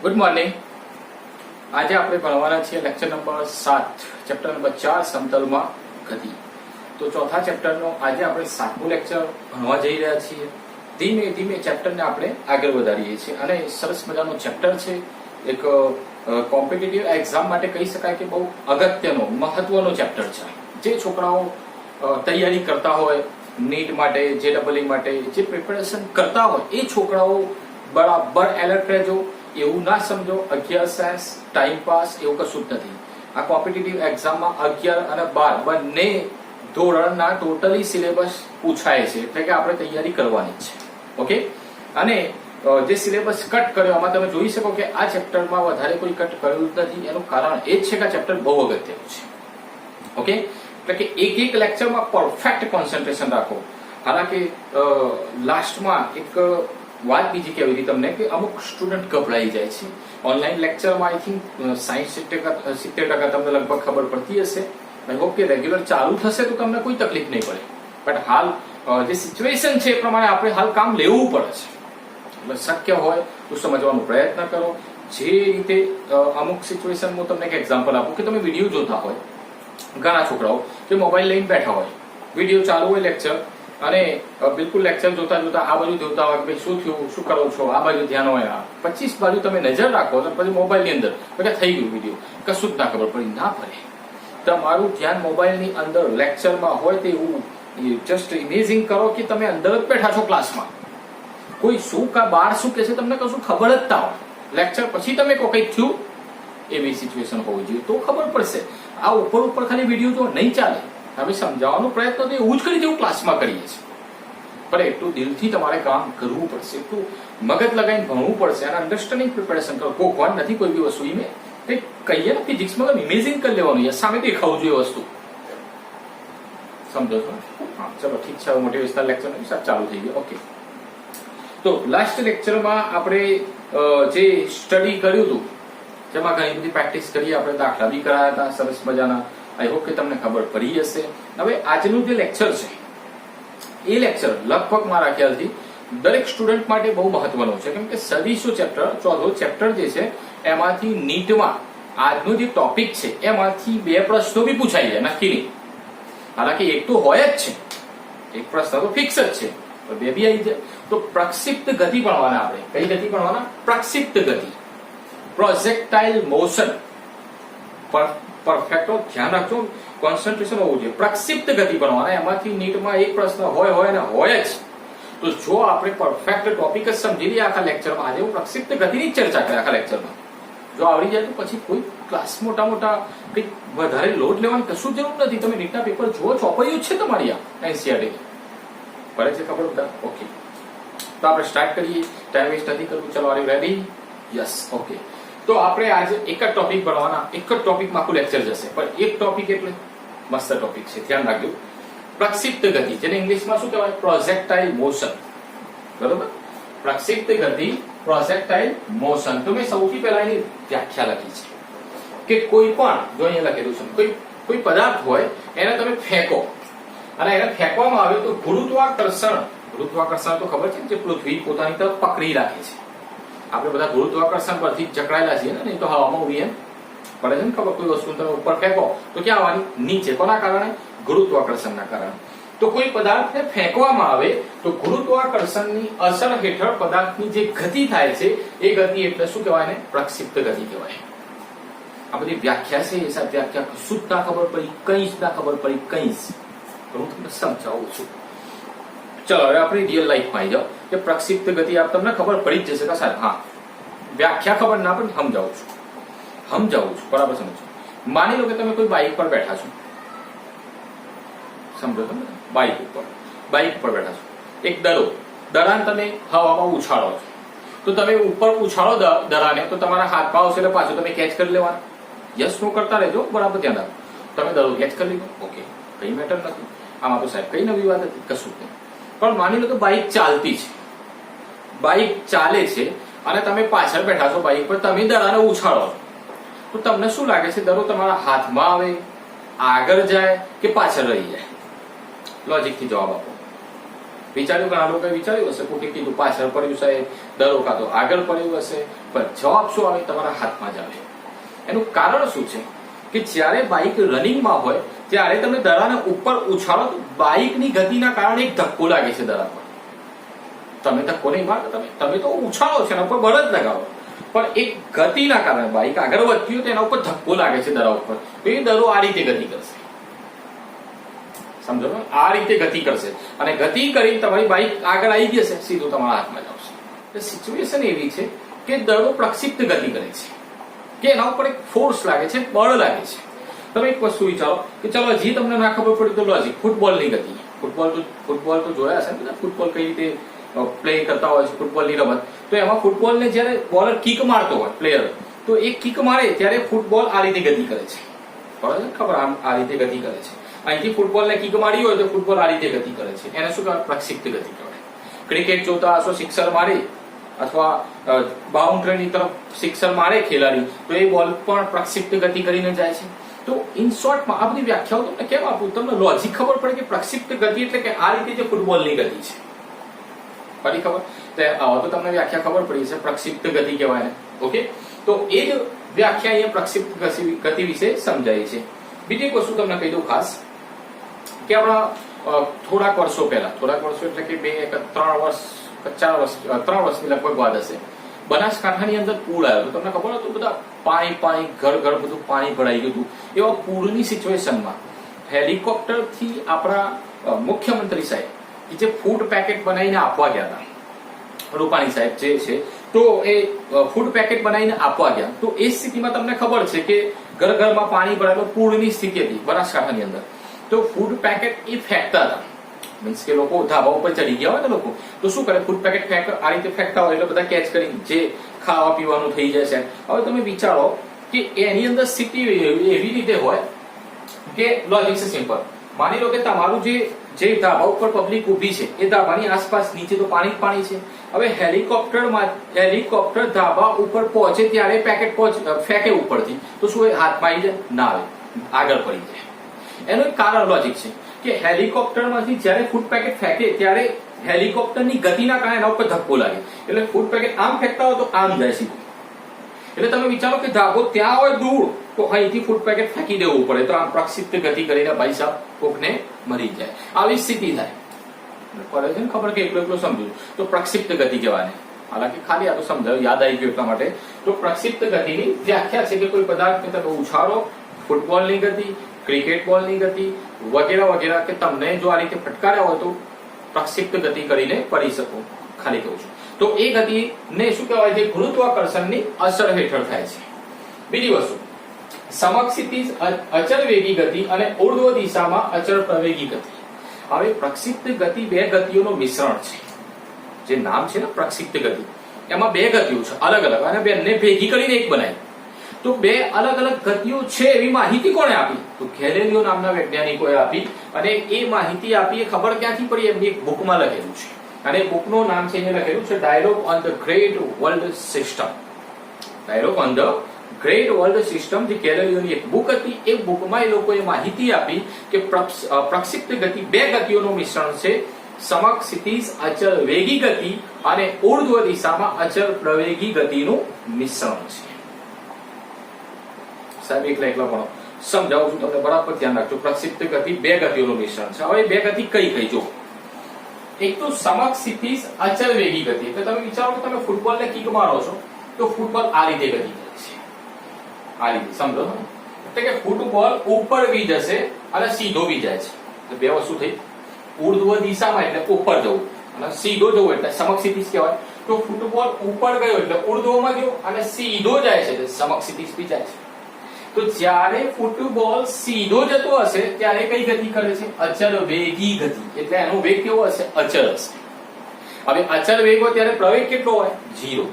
Good morning. આજે આપણે ભણવાના છીએ લેક્ચર નંબર 7, ચેપ્ટર નંબર 4 સમતલમાં ગતિ. તો ચોથા ચેપ્ટરનો આજે આપણે 7મું લેક્ચર ભણવા જઈ રહ્યા છીએ. ધીમે ધીમે ચેપ્ટરને આપણે આગળ વધારીએ છીએ અને સરસ મજાનો ચેપ્ટર છે. એક કોમ્પિટિટિવ એક્ઝામ માટે કહી શકાય કે બહુ અગત્યનો મહત્વનો ચેપ્ટર છે. જે છોકરાઓ તૈયારી કરતા હોય નીટ માટે, JEE માટે જે પ્રિપેરેશન કરતા હોય એ છોકરાઓ બરાબર એલર્ટ રહેજો. એવું ના સમજો 11 સાયન્સ ટાઈમ પાસ એવું કશું જ નથી. આ કોમ્પિટિટિવ એક્ઝામમાં 11 અને 12 બંને ધોરણના ટોટલી સિલેબસ પૂછાય છે, એટલે કે આપણે તૈયારી કરવાની છે. ઓકે, અને જે સિલેબસ કટ કર્યો એમાં તમે જોઈ શકો કે આ ચેપ્ટરમાં વધારે કોઈ કટ કર્યું નથી. એનું કારણ એ જ છે કે આ ચેપ્ટર બહુ અગત્યનું છે. ઓકે, એટલે કે એક એક લેક્ચરમાં પરફેક્ટ કોન્સન્ટ્રેશન રાખો. હાલાકી લાસ્ટમાં એક વાત બીજી કહેવી હતી તમને કે અમુક સ્ટુડન્ટ ગભરાઈ જાય છે. ઓનલાઈન લેક્ચરમાં આઈ થિંક 60% તમને લગભગ ખબર પડતી હશે. આઈ હોપ કે રેગ્યુલર ચાલુ થશે તો તમને કોઈ તકલીફ નહીં પડે. બટ હાલ જે સિચ્યુએશન છે એ પ્રમાણે આપણે હાલ કામ લેવું પડે છે. એટલે શક્ય હોય તો સમજવાનો પ્રયત્ન કરો. જે રીતે અમુક સિચ્યુએશન હું તમને એક એક્ઝામ્પલ આપું કે તમે વિડીયો જોતા હોય, ઘણા છોકરાઓ જે મોબાઈલ લઈને બેઠા હોય, વિડીયો ચાલુ હોય લેક્ચર, અને બિલકુલ લેક્ચર જોતા જોતા આ બાજુ જોતા હોય કે શું થયું, શું કરો છો, આ બાજુ ધ્યાન હોય. 25 બાજુ તમે નજર રાખો તો પછી મોબાઈલની અંદર થઈ ગયું વિડીયો, કશું જ ના ખબર પડી ના પડે. તમારું ધ્યાન મોબાઈલની અંદર લેક્ચરમાં હોય તે એવું જસ્ટ ઇમેજિંગ કરો કે તમે અંદર જ બેઠા છો ક્લાસમાં. કોઈ શું કા બહાર શું કે છે તમને કશું ખબર જ ના હોય. લેક્ચર પછી તમે કંઈક થયું એવી સિચ્યુએશન હોવી જોઈએ તો ખબર પડશે. આ ઉપર ઉપર ખાલી વિડીયો જો નહીં ચાલે. હવે સમજાવવાનો પ્રયત્ન તો એવું જ કરી જેવું ક્લાસમાં કરીએ છીએ, પણ એટલું દિલથી તમારે કામ કરવું પડશે, એટલું મગજ લગાવીને ભણવું પડશે અને અન્ડરસ્ટેન્ડિંગ પ્રિપેરેશન કરો. કોકવાન નથી કોઈ બી વસ્તુ. મેં કંઈક કહીએ ને ફિઝિક્સમાં ઇમેજિંગ કરી લેવાનું, યાર સામે દેખાવું જોઈએ વસ્તુ. સમજો છો? હા, ચલો ઠીક છે. હવે મોટિવેશનલ લેક્ચર ચાલુ થઈ ગયો. ઓકે, તો લાસ્ટ લેક્ચરમાં આપણે જે સ્ટડી કર્યું હતું જેમાં ઘણી બધી પ્રેક્ટિસ કરી, આપણે દાખલા બી કરાયા હતા સરસ મજાના. આઈ હોપ કે તમને ખબર પડી હશે. હવે આજનું જે લેક્ચર છે એ લેક્ચર લગભગ મારા ખ્યાલથી દરેક સ્ટુડન્ટ માટે બહુ મહત્વનો છે, કેમ કે 24 ચેપ્ટર, 14 ચેપ્ટર જે છે એમાંથી નીટમાં આજનો જે ટોપિક છે એમાંથી 2 પ્રશ્નો બી પૂછાઈ જાય, નક્કી નહીં. હાલાકી એક તો હોય જ છે, એક પ્રશ્ન તો ફિક્સ જ છે, પણ 2 બી આવી જાય. તો પ્રક્ષિપ્ત ગતિ ભણવાના આપણે. કઈ ગતિ ભણવાના? પ્રક્ષિપ્ત ગતિ, પ્રોજેક્ટાઇલ મોશન. પરફેક્ટ ધ્યાન રાખજો, કોન્સન્ટ્રેશન હોવું જોઈએ. પ્રક્ષિપ્ત ગતિ ભણવાના, એમાંથી નીટમાં એક પ્રશ્ન હોય ને હોય જ. તો જો આપણે પરફેક્ટ ટોપિક જ સમજી લઈએ આખા લેક્ચરમાં, આજે હું પ્રક્ષિપ્ત ગતિની ચર્ચા કરી આખા લેક્ચરમાં, જો આવડી જાય તો પછી કોઈ ક્લાસ મોટા કંઈક વધારે લોડ લેવાની કશું જરૂર નથી. તમે નીટના પેપર જુઓ, ચોપડીઓ છે તમારી આ NCERT પડે છે ખબર બધા. ઓકે, તો આપણે સ્ટાર્ટ કરીએ. ટાઈમ વેસ્ટ નથી કરવું. ચલો, are you ready? Yes. Okay, તો આપણે આજે એક જ ટોપિક ભણવાના. એક જ ટોપિકમાં આખું લેક્ચર જશે, પણ એક ટોપિક એટલે મસ્ત ટોપિક છે, ધ્યાન રાખજો. પ્રક્ષિપ્ત ગતિ, જેને ઇંગ્લિશમાં શું કહેવાય? પ્રોજેક્ટાઇલ મોશન. બરોબર? પ્રક્ષિપ્ત ગતિ, પ્રોજેક્ટાઇલ મોશન. તો મેં સૌથી પહેલા એની વ્યાખ્યા લખી છે કે કોઈ પણ, જો અહીંયા લખેલું છે, કોઈ પદાર્થ હોય એને તમે ફેંકો અને એને ફેંકવામાં આવે તો ગુરુત્વાકર્ષણ તો ખબર છે જે પૃથ્વી પોતાની તરફ પકડી રાખે છે. આપણે બધા ગુરુત્વાકર્ષણ પરથી જકડાયેલા છીએ ને, નહીં તો હવામાં ઉડીએ પડે છે ને ખબર. કોઈ વસ્તુ તમે ઉપર ફેંકો તો ક્યાં આવવાની? નીચે. કોના કારણે? ગુરુત્વાકર્ષણના કારણે. તો કોઈ પદાર્થને ફેંકવામાં આવે તો ગુરુત્વાકર્ષણની અસર હેઠળ પદાર્થની જે ગતિ થાય છે એ ગતિ એટલે શું કહેવાય? એને પ્રક્ષિપ્ત ગતિ કહેવાય. આ બધી વ્યાખ્યા છે, એ સાથે વ્યાખ્યા કશું જ ના ખબર પડી, કંઈ જ ના ખબર પડી, કંઈ જ. હું તમને સમજાવું છું. ચલો, હવે આપણે રિયલ લાઈફમાં આવી જાઓ કે પ્રક્ષિપ્ત ગતિ આપ તમને ખબર પડી જ જશે કે સાહેબ હા વ્યાખ્યા ખબર ના પડે, સમજાવું છું બરાબર સમજો. માની લો કે તમે કોઈ બાઇક પર બેઠા છો, સમજો તમે બાઇક ઉપર બેઠા છો. એક દરાને તમે હવામાં ઉછાળો છો, તો તમે ઉપર ઉછાળો દરાને તો તમારા હાથમાં આવશે એટલે પાછું તમે કેચ કરી લેવાનું. યસ નો કરતા રહેજો, બરાબર ધ્યાન રાખો. તમે દરો કેચ કરી લીધો, ઓકે, કઈ મેટર નથી. આમાં તો સાહેબ કઈ નવી વાત હતી? કશું નહીં. પણ માની લો કે બાઇક ચાલતી છે, બાઇક ચાલે છે અને તમે પાછળ બેઠા છો બાઇક પર, તમે દરાને ઉછાળો છો, તો તમને શું લાગે છે? દરો તમારા હાથમાં આવે, આગળ જાય કે પાછળ રહી જાય? લોજિકથી જવાબ આપો. વિચાર્યું, ઘણા લોકોએ વિચાર્યું હશે, કોકે કીધું પાછળ પડ્યું સાહેબ, દડો કાં તો આગળ પડ્યું હશે, પણ જવાબ શું આવે? તમારા હાથમાં જ આવે. એનું કારણ શું છે કે જ્યારે બાઇક રનિંગમાં હોય ત્યારે તમે દડાને ઉપર ઉછાળો તો બાઇકની ગતિના કારણે એક ધક્કો લાગે છે દડા પર. તમે ધક્કો નહીં મારો, તમે તો ઉછાળો છો, એના ઉપર બળ જ લગાવો, પણ એક ગતિના કારણે બાઇક આગળ વધતી હોય તો એના ઉપર ધક્કો લાગે છે દડા ઉપર, તો એ દડો આ રીતે ગતિ કરશે. સમજો, આ રીતે ગતિ કરશે અને ગતિ કરી તમારી બાઇક આગળ આવી જશે, સીધું તમારા હાથમાં જ આવશે. સિચ્યુએશન એવી છે કે દડો પ્રક્ષિપ્ત ગતિ કરે છે કે એના ઉપર એક ફોર્સ લાગે છે, બળ લાગે છે. તમે એક વસ્તુ વિચારો કે ચલો હજી તમને ના ખબર પડી તો લોજિક, ફૂટબોલની ગતિ. ફૂટબોલ તો જોયા હશે ને, ફૂટબોલ કઈ રીતે પ્લે કરતા હોય છે, ફૂટબોલની રમત. તો એમાં ફૂટબોલને જ્યારે બોલર કિક મારતો હોય પ્લેયર, તો એ કિક મારે ત્યારે ફૂટબોલ આ રીતે ગતિ કરે છે. બરાબર છે? ખબર, આ રીતે ગતિ કરે છે. અહીંથી ફૂટબોલને કિક મારી હોય તો ફૂટબોલ આ રીતે ગતિ કરે છે. એને શું કહેવાય? પ્રક્ષિપ્ત ગતિ કહેવાય. ક્રિકેટ જોતા હશો, સિક્સર મારી અથવા બાઉન્ડ્રીની તરફ સિક્સર મારે ખેલાડી, તો એ બોલ પણ પ્રક્ષિપ્ત ગતિ કરીને જાય છે. તો ઇન શોર્ટમાં આ બધી વ્યાખ્યાઓ તમને કેમ આપું? તમને લોજિક ખબર પડે કે પ્રક્ષિપ્ત ગતિ એટલે કે આ રીતે જે ફૂટબોલની ગતિ છે. પડી ખબર? તો તમને વ્યાખ્યા ખબર પડી છે, પ્રક્ષિપ્ત ગતિ કહેવાય. ઓકે, તો એ જ વ્યાખ્યા અહીંયા પ્રક્ષિપ્ત ગતિ વિશે સમજાય છે. બીજી એક વસ્તુ તમને કહી દઉં ખાસ, કે આપણા થોડાક વર્ષો એટલે કે 3 વર્ષની લગભગ વાત હશે, બનાસકાંઠાની અંદર પૂર આવ્યો. તમને ખબર હતું, બધા પાણી ઘર બધું પાણી ભરાઈ ગયું હતું. એવા પૂરની સિચ્યુએશનમાં હેલિકોપ્ટરથી આપણા મુખ્યમંત્રી સાહેબ જે ફૂડ પેકેટ બનાવીને આપવા ગયા હતા, રૂપાણી સાહેબ જે છે, તો એ ફૂડ પેકેટ બનાવીને આપવા ગયા. તો એ સ્થિતિમાં તમને ખબર છે કે ઘરમાં પાણી ભરાયેલો પૂરની સ્થિતિ હતી બનાસકાંઠાની અંદર. તો ફૂડ પેકેટ એ ફેંકતા હતા, મીન્સ કે લોકો ધાબા ઉપર ચડી ગયા હોય ને લોકો, તો શું કરે? ફૂડ પેકેટ આ રીતે ફેંકતા હોય એટલે બધા કેચ કરી જે ખાવા પીવાનું થઈ જાય છે. હવે તમે વિચારો કે એની અંદર સ્થિતિ એવી રીતે હોય કે લોજિક છે સિમ્પલ. માની લો કે તમારું જે ધાબા ઉપર પબ્લિક ઊભી છે એ ધાબાની આસપાસ નીચે તો પાણી છે. હવે હેલિકોપ્ટર ધાબા ઉપર પહોંચે ત્યારે પેકેટ ફેંકે ઉપરથી, તો શું એ હાથમાં આવી જાય? ના આવે, આગળ પડી જાય. એનું એક કારણ લોજિક છે કે હેલિકોપ્ટરમાંથી જ્યારે ફૂડ પેકેટ ફેંકે ત્યારે હેલિકોપ્ટરની ગતિના કારણે એના ઉપર ધક્કો લાગે, એટલે ફૂડ પેકેટ આમ ફેંકતા હોય તો આમ જાય સીધું. એટલે તમે વિચારો કે ધાબો ત્યાં હોય દૂર, તો અહીંથી ફૂડ પેકેટ ફેંકી દેવું પડે, તો આમ પ્રક્ષિપ્ત ગતિ કરીને ભાઈ સાહેબ કોકને મરી જાય. આવી સ્થિતિ થાય. પડે છે ને ખબર કે એકલો સમજુ તો પ્રક્ષિપ્ત ગતિ કહેવાય. હાલાકી ખાલી આ તો સમજાયું, યાદ આવી ગયું એટલા માટે. તો પ્રક્ષિપ્ત ગતિની વ્યાખ્યા છે કે કોઈ પદાર્થને તમે ઉછાળો, ફૂટબોલની ગતિ, ક્રિકેટ બોલની ગતિ વગેરે કે તમને જો આ રીતે ફટકાર્યા હોય તો પ્રક્ષિપ્ત ગતિ કરીને પડી શકો. ખાલી કહું છું. તો એ ગતિને શું કહેવાય છે? ગુરુત્વાકર્ષણની અસર હેઠળ થાય છે. બીજી વસ્તુ, સમક્ષિતિજ અચળ વેગી ગતિ અને ઉર્ધ્વ દિશામાં અચળ પ્રવેગી ગતિ. હવે પ્રક્ષિપ્ત ગતિ બે ગતિઓનો મિશ્રણ છે. જે નામ છે ને પ્રક્ષિપ્ત ગતિ, એમાં બે ગતિઓ છે અલગ અને બેને ભેગી કરીને એક બનાવી. તો બે અલગ ગતિઓ છે એવી માહિતી કોણે આપી? તો ગેલિલિયો નામના વૈજ્ઞાનિકોએ આપી. અને એ માહિતી આપી એ ખબર ક્યાંથી પડી? એમની એક બુકમાં લખેલું છે, અને બુકનું નામ છે, અહીંયા લખેલું છે dialogue on the great world system. Dialogue on the great world system, જે ગેલિલિયોની એક બુક હતી. એ બુકમાં એ લોકોએ માહિતી આપી કે પ્રક્ષિપ્ત ગતિ બે ગતિઓનું મિશ્રણ છે. સમક્ષિતિજ અચળ વેગી ગતિ અને ઉર્ધ્વ દિશામાં અચળ પ્રવેગી ગતિનું મિશ્રણ છે. સાહેબ એકલા ભણો, સમજાવું છું તમને, બરાબર ધ્યાન રાખજો. પ્રક્ષિપ્ત ગતિ બે ગતિઓનું મિશ્રણ છે. હવે બે ગતિ કઈ જો? એક તો સમક્ષિતિજ અચળ વેગી ગતિ, એટલે તમે વિચારો કે તમે ફૂટબોલને કિક મારો છો તો ફૂટબોલ આ રીતે ગતિ કરે છે, આ રીતે, સમજો. એટલે કે ફૂટબોલ ઉપર વી જશે અને સીધો વી જાય છે. એટલે બે વસ્તુ થઈ. ઉર્ધ્વ દિશામાં એટલે ઉપર જવું, અને સીધો જવું એટલે સમક્ષિતિજ કહેવાય. તો ફૂટબોલ ઉપર ગયો એટલે ઉર્ધ્વમાં ગયો, અને સીધો જાય છે એટલે સમક્ષિતિજ બી જાય છે. તો જ્યારે ફૂટબોલ સીધો જતો હશે ત્યારે કઈ ગતિ કરે છે? અચળ વેગી ગતિ. એટલે એનો વેગ કેવો હશે? અચળ હશે. હવે અચળ વેગ હોય ત્યારે પ્રવેગ કેટલો હોય? 0.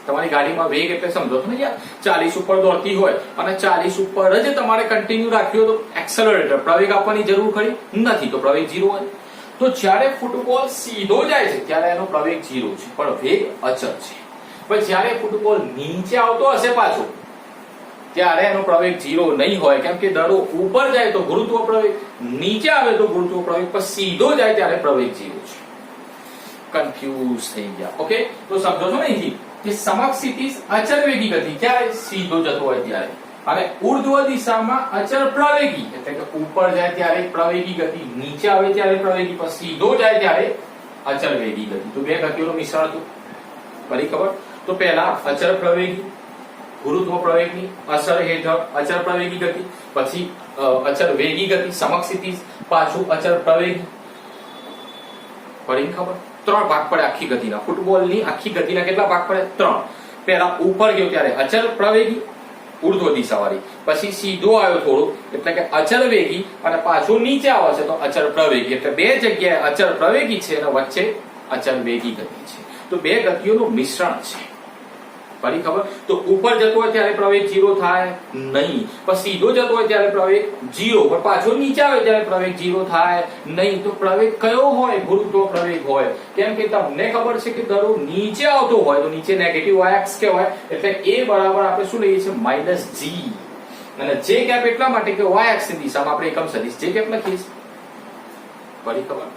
તમારી ગાડીમાં વેગ એટલે સમજો છો ને યાર, 40 ઉપર દોડતી હોય અને 40 ઉપર જ તમારે કન્ટિન્યુ રાખ્યો તો એક્સેલરેટર પ્રવેગ આપવાની જરૂર ખરી નથી, તો પ્રવેગ 0 હોય. તો જ્યારે ફૂટબોલ સીધો જાય છે ત્યારે એનો પ્રવેગ 0 છે, પણ વેગ અચળ છે. પણ જ્યારે ફૂટબોલ નીચે આવતો હશે પાછો, ત્યારે એનો પ્રવેગ 0 નહીં હોય, કેમ કે દડો ઉપર જાય તો ગુરુત્વ પ્રવેગ, નીચે આવે તો ગુરુત્વ પ્રવેગ, પણ સીધો જાય ત્યારે પ્રવેગ 0 છે. કન્ફ્યુઝ થઈ ગયા. ઓકે, તો સમજો છો ને અહીંથી કે સમક્ષિતિજ અચળ વેગી ગતિ ક્યારે સીધો જતો હોય ત્યારે, અને ઉર્ધ્વ દિશામાં અચળ પ્રવેગી એટલે કે ઉપર જાય ત્યારે પ્રવેગી ગતિ, નીચે આવે ત્યારે પ્રવેગી, પણ સીધો જાય ત્યારે અચળ વેગી ગતિ. તો બે ગતિઓનું મિશ્રણ હતું. ફરી ખબર? તો પહેલા અચળ પ્રવેગી ગુરુત્વ પ્રવેગની અસર હેઠળ અચળ પ્રવેગી ગતિ, પછી અચળ વેગી ગતિ સમક્ષિતિજ, પાછું અચળ પ્રવેગી. પડી ખબર? ત્રણ ભાગ પડે આખી ગતિના. ફૂટબોલની આખી ગતિના કેટલા ભાગ પડે? ત્રણ. પહેલા ઉપર ગયો ત્યારે અચળ પ્રવેગી ઉર્ધ્વ દિશાવાળી, પછી સીધો આવ્યો થોડો એટલે કે અચળ વેગી, અને પાછું નીચે આવે છે તો અચળ પ્રવેગી. એટલે બે જગ્યાએ અચળ પ્રવેગી છે અને વચ્ચે અચળ વેગી ગતિ છે. તો બે ગતિઓનું મિશ્રણ છે. ફરી ખબર? તો ઉપર જતો હોય ત્યારે પ્રવેગ 0 થાય નહીં, પણ સીધો જતો હોય ત્યારે પ્રવેગ 0, પણ પાછો નીચે આવે ત્યારે પ્રવેગ 0 થાય નહીં. તો પ્રવેગ કયો હોય? ગુરુત્વ પ્રવેગ હોય. કેમ કે તમને ખબર છે કે દડો નીચે આવતો હોય તો નીચે નેગેટિવ y-અક્ષ કહેવાય, એટલે a બરાબર આપણે શું લઈએ છીએ? -g. અને j કેપ એટલા માટે કે y-અક્ષની દિશામાં આપણે એકમ સદિશ j કેપ લખીએ છીએ. ફરી ખબર?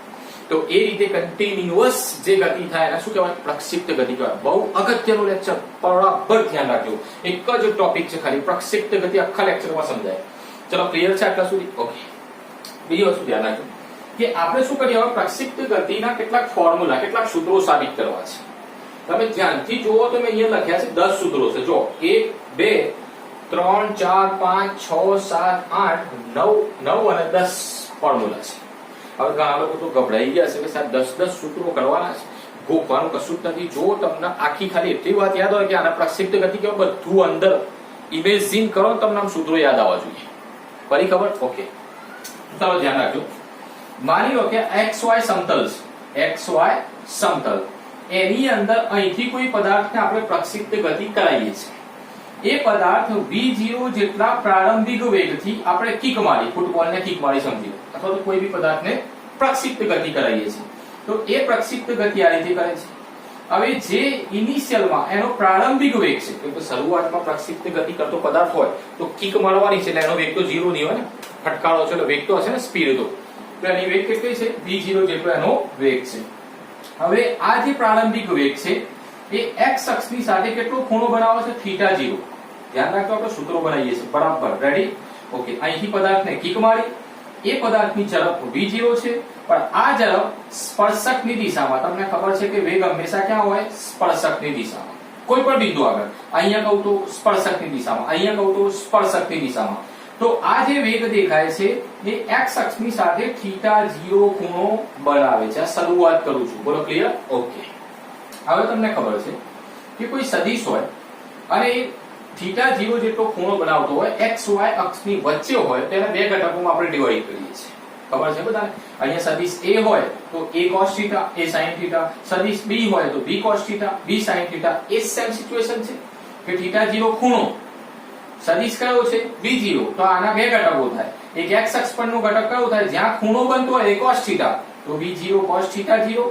તો એ રીતે કન્ટિન્યુઅસ જે ગતિ થાય એને શું કહેવાય? પ્રક્ષિપ્ત ગતિ કહેવાય. બહુ અગત્યનું લેક્ચર, બરાબર ધ્યાન રાખજો. એક જ ટોપિક છે ખાલી, પ્રક્ષિપ્ત ગતિ આખા લેક્ચરમાં સમજાય. ચલો ક્લિયર છે આટલા સુધી? ઓકે. બીજી વસ્તુ ધ્યાન રાખજો કે આપણે શું કરીએ હવે પ્રક્ષિપ્ત ગતિના કેટલાક ફોર્મ્યુલા, કેટલાક સૂત્રો સાબિત કરવા છે. તમે ધ્યાનથી જુઓ તો મેં અહીંયા લખ્યા છે 10 સૂત્રો છે. જો 1 2 3 4 5 6 7 8 9 અને 10 ફોર્મ્યુલા છે. હવે ઘણા લોકો તો ગભરાઈ ગયા છે કે સાહેબ 10 સૂત્રો કરવાના છે. ગોખવાનું કશું જ નથી. જો તમને આખી ખાલી એટલી વાત યાદ હોય કે આના પ્રક્ષિપ્ત ગતિ કેવું બધું અંદર ઇમેજિન કરો, તમને આમ સૂત્રો યાદ આવવા જોઈએ. ફરી ખબર? ઓકે, ચાલો ધ્યાન રાખજો. માની લો કે XY સમતલ છે, XY સમતલ, એની અંદર અહીંથી કોઈ પદાર્થને આપણે પ્રક્ષિપ્ત ગતિ કરાવીએ છીએ. એ પદાર્થ v0 જેટલા પ્રારંભિક વેગથી આપણે કિક મારી, ફૂટબોલને કિક મારી સમજી લો, અથવા તો કોઈ બી પદાર્થને પ્રક્ષિપ્ત ગતિ કરાવીએ છીએ. તો એ પ્રક્ષિપ્ત ગતિ આ રીતે કરે છે. હવે જે ઇનિશિયલમાં એનો પ્રારંભિક વેગ છે, તો શરૂઆતમાં પ્રક્ષિપ્ત ગતિ કરતો પદાર્થ હોય તો કિક મારવાની છે, એટલે એનો વેગ તો 0 નહીં હોય ને, ફટકારો છે એટલે વેગ તો હશે ને, સ્પીડ તો એની વેગ કેટલી છે? v0 જેટલો એનો વેગ છે. હવે આ જે પ્રારંભિક વેગ છે એ x અક્ષની સાથે કેટલો ખૂણો બનાવે છે? θ0. ધ્યાન રાખજો, આપણે સૂત્રો બનાવીએ છીએ બરાબર. રેડી? ઓકે. અહીંથી પદાર્થને કિક મારી, એ પદાર્થની ઝડપ v0 છે, પણ આ ઝડપ સ્પર્શકની દિશામાં. તમને ખબર છે કે વેગ હંમેશા ક્યાં હોય? સ્પર્શકની દિશામાં. કોઈ પણ બિંદુ આગળ, અહીંયા કહું તો સ્પર્શકની દિશામાં, અહીંયા કહું તો સ્પર્શકની દિશામાં. તો આ જે વેગ દેખાય છે એ x અક્ષની સાથે θ0 ખૂણો બનાવે છે. આ શરૂઆત કરું છું. બોલો ક્લિયર? ઓકે. હવે તમને ખબર છે કે કોઈ સદિશ હોય અને એ θ0 જેટલો ખૂણો બનાવતો હોય, xy અક્ષની વચ્ચે હોય, તો એને બે ઘટકોમાં આપણે ડિવાઈડ કરીએ છીએ. ખબર છે બધાને? અહીંયા સદિશ a હોય તો a cos θ, a sin θ. સદિશ b હોય તો b cos θ, b sin θ. એ સેમ સિચ્યુએશન છે કે θ0 ખૂણો સદિશ કયો છે? b0. તો આના બે ઘટકો થાય. એક x અક્ષ પરનો ઘટક કયો થાય? જ્યાં ખૂણો બનતો હોય એ cos θ, તો b0 cos θ0.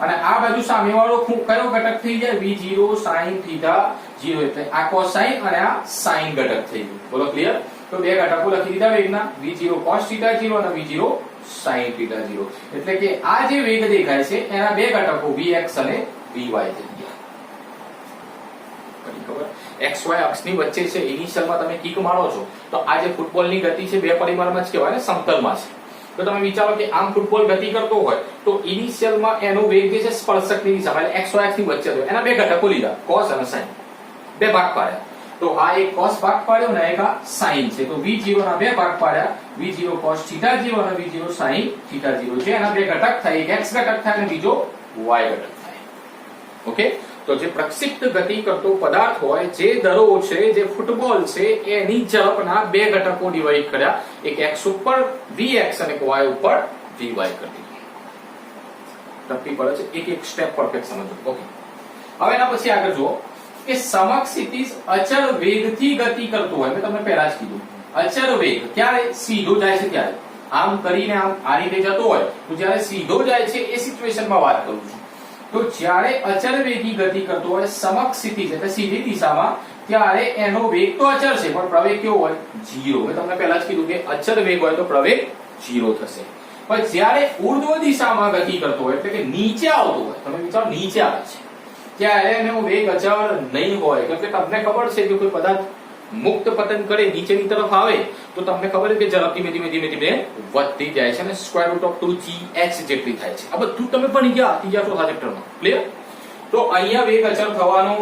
અને આ બાજુ સામેવાળો કયો ઘટક થઈ જાય? v0 sin θ0. એટલે આ cosine અને આ sin ઘટક થઈ ગયું. બોલો ક્લિયર? તો બે ઘટકો લખી દીધા વેગના, v0 cos θ0 અને v0 sin θ0. એટલે કે આ જે વેગ દેખાય છે એના બે ઘટકો vx અને vy થઈ ગયા. ખબર? xy અક્ષની વચ્ચે છે, ઇનિશિયલમાં તમે કિક મારો છો તો આ જે ફૂટબોલની ગતિ છે બે પરિમાણમાં જ કહેવાય ને, સમતલમાં છે. તો તમે વિચારો કે આમ ફૂટબોલ ગતિ કરતો હોય તો ઇનિશિયલમાં એનો વેગ જે છે સ્પર્શકની દિશામાં એટલે xy અક્ષની વચ્ચે હોય. એના બે ઘટકો લીધા, cos અને sin. બે ભાગ પાડ્યા. તો આ એક cos ભાગ પાડ્યો ને એક આ sin છે. તો v0 ના બે ભાગ પાડ્યા, v0 cos θ0 અને v0 sin θ0 છે. એના બે ઘટક થાય, એક x ઘટક થાય અને બીજો y ઘટક થાય. ઓકે? તો જે પ્રક્ષિપ્ત ગતિ કરતો પદાર્થ હોય, જે દડો છે, જે ફૂટબોલ છે, એની ઝડપના બે ઘટકો ડિવાઈડ કર્યા, એક x ઉપર vx અને y ઉપર vy કરી દીધું. તકલીફ પડે છે? એક એક સ્ટેપ પરફેક્ટ સમજો. ઓકે. હવે એના પછી આગળ જુઓ કે સમક્ષિતિજ અચળ વેગથી ગતિ કરતો હોય. મેં તમને પહેલા જ કીધું, અચળ વેગ ક્યારે? સીધો જાય છે ત્યારે. આમ કરીને આમ આ રીતે જતો હોય તો જ્યારે સીધો જાય છે એ સિચ્યુએશનમાં વાત કરું છું. તો જ્યારે અચળ વેગી ગતિ કરતો હોય સમક્ષિતિજ એટલે સીધી દિશામાં, ત્યારે એનો વેગ તો અચળ છે પણ પ્રવેગ કેવો હોય? 0. મેં તમને પહેલા જ કીધું કે અચળ વેગ હોય તો પ્રવેગ 0 થશે. પણ જ્યારે ઉર્ધ્વ દિશામાં ગતિ કરતો હોય એટલે કે નીચે આવતો હોય, તમે વિચારો નીચે આવે છે, ત્યારે એનો વેગ અચળ નહીં હોય. કેમ કે તમને ખબર છે કે કોઈ પદાર્થ મુક્ત પતન કરે નીચેની તરફ આવે તો તમને ખબર છે કે ઝડપ ધીમે ધીમે વધતી જાય છે અને સ્ક્વેર રૂટ ઓફ 2gh જેટલી થાય છે. આ બધું તમે ભણી ગયા ત્રીજા ચોથા ચેપ્ટરમાં. ક્લિયર? તો અહીંયા વેગ અચળ થવાનો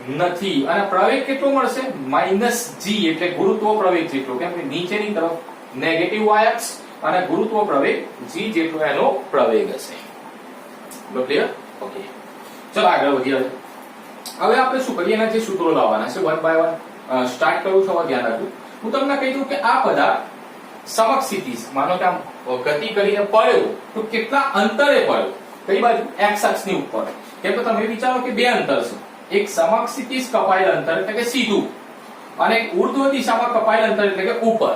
નથી અને પ્રવેગ કેટલો મળશે? -g એટલે ગુરુત્વ પ્રવેગ જેટલો. કેમ કે નીચેની તરફ નેગેટિવ y અને ગુરુત્વ પ્રવેગ g જેટલો એનો પ્રવેગ હશે. ક્લિયર? ઓકે, ચલો આગળ વધીએ. હવે આપણે શું કરીએ, એના જે સૂત્રો લાવવાના છે વન બાય વન સ્ટાર્ટ કરું છું. હવે ધ્યાન રાખજો, હું તમને કહી દઉં કે આ પદાર્થ સમક્ષિતિજ, માનો કે આમ ગતિ કરીને પડ્યો તો કેટલા અંતરે પડ્યો, કઈ બાજુ? x અક્ષની ઉપર. કેમ કે તમે વિચારો કે બે અંતર છે, એક સમક્ષિતિજ કપાયેલ અંતર એટલે કે સીધું અને એક ઉર્ધ્વ દિશામાં કપાયેલ અંતર એટલે કે ઉપર.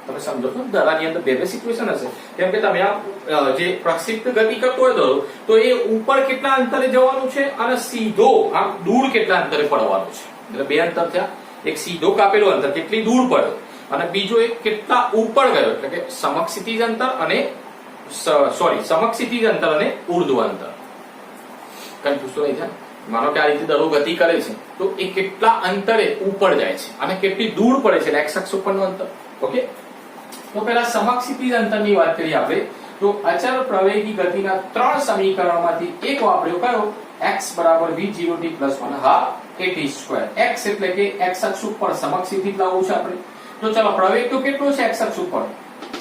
તમે સમજો છો દડાની અંદર બે સિચ્યુએશન હશે. કેમ કે તમે આ જે પ્રક્ષિપ્ત ગતિ કરતો હોય દડો તો એ ઉપર કેટલા અંતરે જવાનું છે અને સીધો આમ દૂર કેટલા અંતરે પડવાનું છે. એટલે બે અંતર થયા, એક સીધો કાપેલો અંતર કેટલી દૂર પડ્યો અને બીજો એક કેટલા ઉપર ગયો એટલે કે સમક્ષિતિજ અંતર અને સમક્ષિતિજ અંતર અને ઉર્ધ્વ અંતર. કન્ફ્યુઝ તો નહીં થાય. માનો કે આ રીતે દડો ગતિ કરે છે તો એ કેટલા અંતરે ઉપર જાય છે અને કેટલી દૂર પડે છે x અક્ષ ઉપરનું અંતર. ઓકે, તો પહેલા સમક્ષિતિજ અંતરની વાત કરીએ આપણે તો અચળ પ્રવેગી ગતિના ત્રણ સમીકરણોમાંથી એક વાપર્યો કયો? x બરાબર v0t + 1/2 at². x એટલે કે x અક્ષ ઉપર સમક્ષિતિજ લાવવું છે આપણે. તો ચલો પ્રવેગ તો કેટલો છે x અક્ષ ઉપર?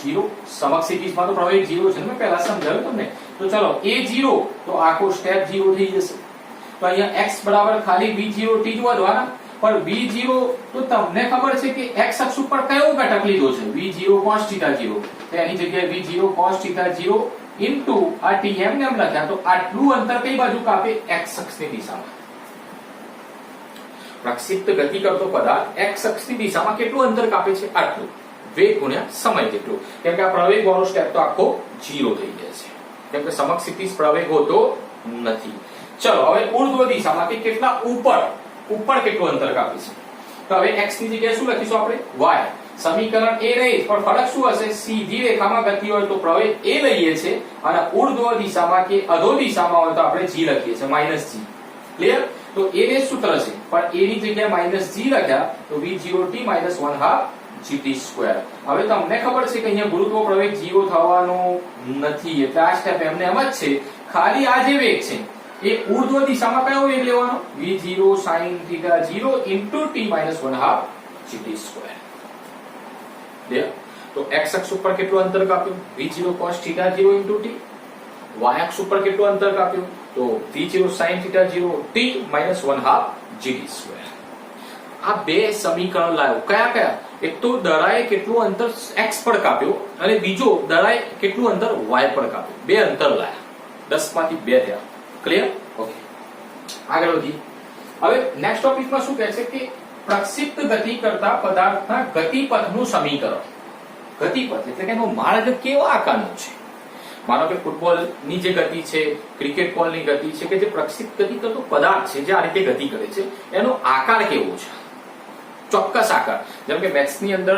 0. સમક્ષિતિજમાં તો પ્રવેગ 0 છે ને, મેં પહેલા સમજાવ્યું તમને. તો ચલો a 0 તો આખો સ્ટેપ 0 થઈ જશે. તો અહીંયા x બરાબર ખાલી v0t જ વધવાના, પણ v0 તો તમને ખબર છે કે x અક્ષ ઉપર કયો ઘટક લીધો છે? v0 cos θ0. તો એની જગ્યાએ v0 cos θ0 ઇન્ટુ આ t એમ લખ્યા. તો આટલું અંતર કઈ બાજુ કાપે? x અક્ષની દિશામાં. પ્રક્ષિપ્ત ગતિ કરતો પદાર્થ x અક્ષની દિશામાં કેટલું અંતર કાપે છે? આટલું. વેગ ગુણ્યા સમય જેટલું. કેમ કે આ પ્રવેગ વાળો સ્ટેપ તો આખો 0 થઈ જાય છે. કેમ કે સમક્ષિતિજ પ્રવેગ હોતો નથી. ચલો હવે ઉર્ધ્વ દિશામાં કે કેટલા ઉપર કેટલું અંતર કાપે છે? તો હવે x ની જગ્યાએ શું લખીશું આપણે? y. સમીકરણ એ રહી, પણ ફરક શું હશે? સીધી રેખામાં ગતિ હોય તો પ્રવેગ a લઈએ છે અને ઉર્ધ્વ દિશામાં કે અધો દિશામાં હોય તો આપણે g લખીએ છીએ -g. ક્લિયર? તો a ને સૂત્ર છે પણ a ની જગ્યાએ -g લખ્યા તો v0t - 1/2 gt². હવે તમને ખબર છે કે અહીંયા ગુરુત્વ પ્રવેગ 0 થવાનો નથી એટલે આ સ્ટેપ એમને એમ જ છે. ખાલી આ જે વેગ છે એ ઉર્ધ્વ દિશામાં કયો વેગ લેવાનો? v0 sin θ0 into t - 1/2 gt². તો x અક્ષ ઉપર કેટલું અંતર કાપ્યું? v0 cos θ0 into t. y અક્ષ ઉપર કેટલું અંતર કાપ્યું? તો v0 sin θ0 t - 1/2 gt². આ બે સમીકરણ લાવ્યો. કયા? એક તો દડાએ કેટલું અંતર x પર કાપ્યો અને બીજો દડાએ કેટલું અંતર y પર કાપ્યું. બે અંતર લાયા. 10 માંથી 2 થયા. ક્લિયર? ઓકે, આગળ વધીએ. હવે નેક્સ્ટ ટોપિકમાં શું કહે છે કે પ્રક્ષિપ્ત ગતિ કરતા પદાર્થના ગતિપથનું સમીકરણ. ગતિપથ એટલે કે એનો માર્ગ કેવા આકારનો છે? માનો કે ફૂટબોલની જે ગતિ છે, ક્રિકેટ બોલની ગતિ છે કે જે પ્રક્ષિપ્ત ગતિ કરતો પદાર્થ છે જે આ રીતે ગતિ કરે છે એનો આકાર કેવો છે? ચોક્કસ આકાર. જેમ કે મેથ્સની અંદર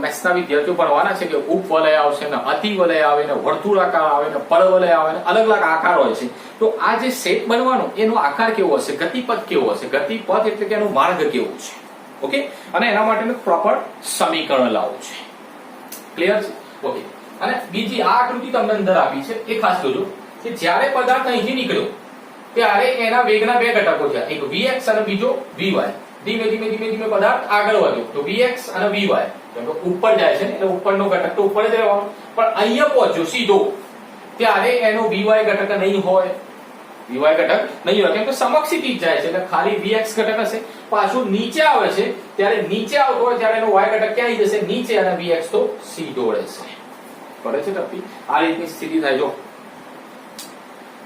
મેથ્સના વિદ્યાર્થીઓ ભણવાના છે કે ઉપવલય આવશે ને અતિવલય આવે ને વર્તુળાકાર આવે ને પરવલય આવે ને અલગ અલગ આકાર હોય છે. તો આ જે શેપ બનવાનો એનો આકાર કેવો હશે? ગતિપથ કેવો હશે? ગતિપથ એટલે કે એનો માર્ગ કેવો છે? ઓકે, અને એના માટેનું પ્રોપર સમીકરણ લાવવું છે. ક્લિયર છે? ઓકે, અને બીજી આ આકૃતિ તમને અંદર આપી છે એ ખાસ જોજો કે જ્યારે પદાર્થ અહીંથી નીકળ્યો ત્યારે એના વેગના બે ઘટકો છે, એક vx અને બીજો vy. ધીમે ધીમે પદાર્થ આગળ વધ્યો તો vx અને vy તો ઉપર જાય છે ને એટલે ઉપરનો ઘટક તો ઉપર જ રહેવાનો. પણ અહીંયા પહોંચ્યો સીધો ત્યારે એનો vy ઘટક નહીં હોય. vy ઘટક નહીં હોય કેમ કે સમક્ષિતિજ જાય છે એટલે ખાલી vx ઘટક હશે. પાછું નીચે આવે છે ત્યારે નીચે આવતો હોય ત્યારે એનો y ઘટક ક્યાં આવી જશે? નીચે, અને vx તો સીધો રહેશે. પડે છે ટપ્પી? આ રીતની સ્થિતિ થાય. જો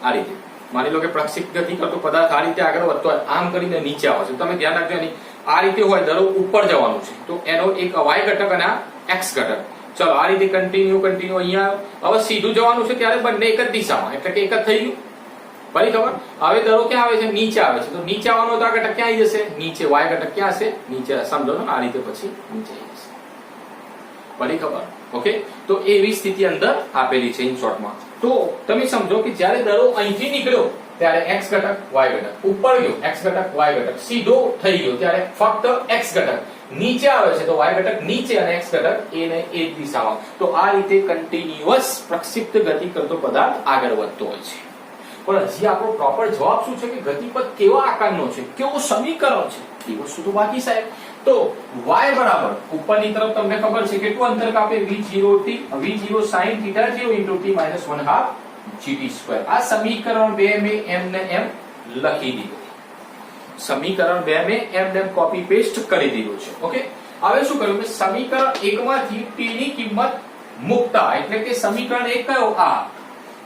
આ રીતે માની લો કે પ્રક્ષિપ્ત ગતિ કરતો પદાર્થ આ રીતે આગળ વધતો હોય, આમ કરીને નીચે આવે છે. તમે ધ્યાન રાખજો, એની આ રીતે હોય દડો ઉપર જવાનું છે તો એનો એક y ઘટક અને આ x ઘટક. ચલો આ રીતે કન્ટિન્યુ અહીંયા હવે સીધું જવાનું છે ત્યારે બંને એક જ દિશામાં એટલે કે એક જ થઈ ગયું. ફરી ખબર? હવે દડો ક્યાં આવે છે? નીચે આવે છે. તો નીચે આવવાનો તો આ ઘટક ક્યાં આવી જશે? નીચે. y ઘટક ક્યાં હશે? નીચે. સમજો ને આ રીતે પછી નીચે આવી જશે. પડી ખબર? ઓકે, તો એવી સ્થિતિ અંદર આપેલી છે ઇન શોર્ટમાં. તો તમે સમજો કે જ્યારે દડો અહીંથી નીકળ્યો ત્યારે x ઘટક y ઘટક, ઉપર ગયો x ઘટક y ઘટક, સીધો થઈ ગયો ત્યારે ફક્ત x ઘટક, નીચે આવે છે તો y ઘટક નીચે અને x ઘટક એ ને એ દિશામાં. તો આ રીતે કન્ટિન્યુઅસ પ્રક્ષિપ્ત ગતિ કરતો પદાર્થ આગળ વધતો હોય છે. પણ હજી આપણો પ્રોપર જવાબ શું છે કે ગતિપથ કેવા આકારનો છે, કેવું સમીકરણ છે, એ વસ્તુ તો બાકી સાહેબ. તો y બરાબર ઉપરની તરફ તમને ખબર છે કેટલું અંતર કાપે v0 sin θ 0 into t minus 1/2 gt². આ સમીકરણ 2 મેં એમ ને એમ લખી દીધું. સમીકરણ 2 મેં એમ ને એમ કોપી પેસ્ટ કરી દીધું છે. ઓકે, હવે શું કર્યું મેં સમીકરણ 1 માંથી t ની કિંમત મૂકતા, એટલે કે સમીકરણ 1 કયો આ,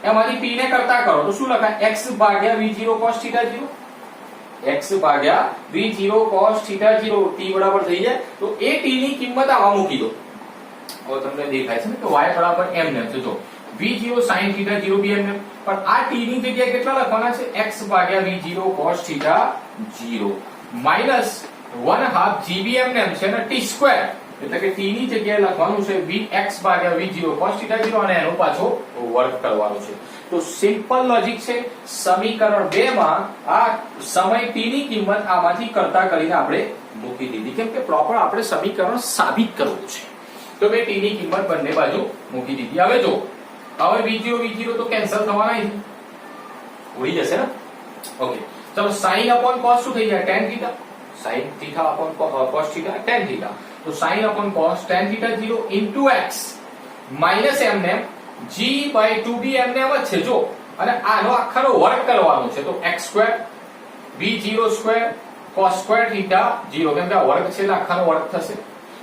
એમાંથી t ને કરતા કરો તો શું લખાય? x ભાગ્યા v0 cos θ 0, x ભાગ્યા v0 cos θ 0 t બરાબર થઈ જાય. તો એ t ની કિંમત આમાં મૂકી દો. હવે તમને દેખાય છે ને કે y બરાબર m ને છે. જો v0 sin θ 0 b m, પણ આ t ની જગ્યાએ કેટલા લખવાના છે? x ભાગ્યા v0 cos θ 0 માઈનસ 1/2 gbm ને છે ને t², એટલે કે t ની જગ્યાએ લખવાનું છે vx ભાગ્યા v0 cos θ 0 અને એનો પાછો વર્ગ કરવાનો છે. તો સિમ્પલ લોજિક છે. સમીકરણ 2 માં આ સમય t ની કિંમત આમાંથી કરતા કરીને આપણે મૂકી દીધી, કેમ કે પ્રોપર આપણે સમીકરણ સાબિત કરવું છે. તો મેં t ની કિંમત બંને બાજુ મૂકી દીધી. હવે જો હવે v0 તો કેન્સલ થવાના નથી, ઉડી જશે ને. ઓકે, ચલો sin upon cos શું થઈ જાય? tan θ, sin θ upon cos θ tan θ. તો sin upon cos tan θ 0 into x minus m ને g by 2b m ને જ છે. જો અને આનો આખાનો વર્ગ કરવાનો છે તો x² v0² cos² θ 0, કેમ કે આ વર્ગ છે એટલે આખાનો વર્ગ થશે.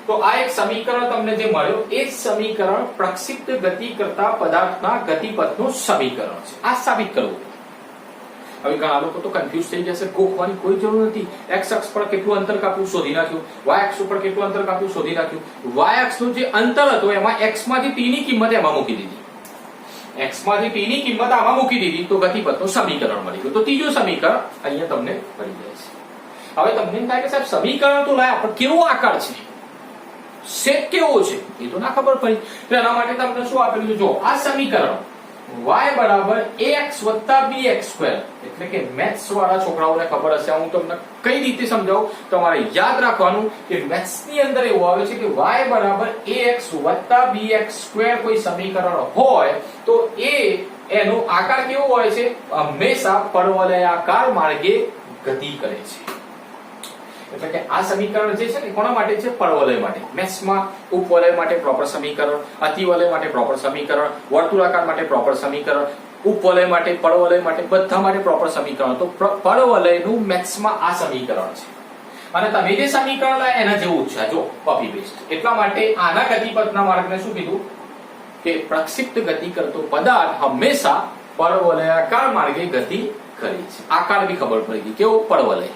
તો આ એક સમીકરણ તમને જે મળ્યો એ જ સમીકરણ પ્રક્ષિપ્ત ગતિ કરતા પદાર્થના ગતિપથનું સમીકરણ છે. આ સાબિત કરવું. હવે ઘણા લોકો તો કન્ફ્યુઝ થઈ જશે, ગોખવાની કોઈ જરૂર નથી. x અક્ષ પર કેટલું અંતર કાપ્યું શોધી નાખ્યું, y અક્ષ પર કેટલું અંતર કાપ્યું શોધી નાખ્યું. y અક્ષનું જે અંતર હતું એમાં x માંથી t ની કિંમત એમાં મૂકી દીધી, x માંથી t ની કિંમત આમાં મૂકી દીધી તો ગતિપથનું સમીકરણ મળી ગયું. તો ત્રીજું સમીકરણ અહીંયા તમને મળી જાય છે. હવે તમને એમ થાય કે સાહેબ સમીકરણ તો લાયા પણ કેવો આકાર છે, શેપ કેવો છે એ તો ના ખબર પડી. તો એના માટે તમને શું આપેલું છે? જો આ સમીકરણ y બરાબર ax bx², એટલે કે મેથ્સ વાળા છોકરાઓને ખબર હશે, હું તમને કઈ રીતે સમજાવું. તમારે યાદ રાખવાનું કે મેથ્સ ની અંદર એવું આવે છે કે y બરાબર ax bx² કોઈ સમીકરણ હોય તો એનો આકાર કેવો હોય છે? હંમેશા પરવલયાકાર માર્ગે ગતિ કરે છે. એટલે કે આ સમીકરણ જે છે ને કોના માટે છે? પરવલય માટે. મેથ્સમાં ઉપવલય માટે પ્રોપર સમીકરણ, અતિવલય માટે પ્રોપર સમીકરણ, વર્તુળાકાર માટે પ્રોપર સમીકરણ, ઉપવલય માટે, પરવલય માટે, બધા માટે પ્રોપર સમીકરણ. તો પરવલયનું મેથ્સમાં આ સમીકરણ છે. અને તમે જે સમીકરણ લાયા એના જેવું જ છે, જો કોપી પેસ્ટ. એટલા માટે આના ગતિપથના માર્ગને શું કીધું કે પ્રક્ષિપ્ત ગતિ કરતો પદાર્થ હંમેશા પરવલયાકાર માર્ગે ગતિ કરે છે. આકાર બી ખબર પડી ગઈ, કેવો? પરવલય.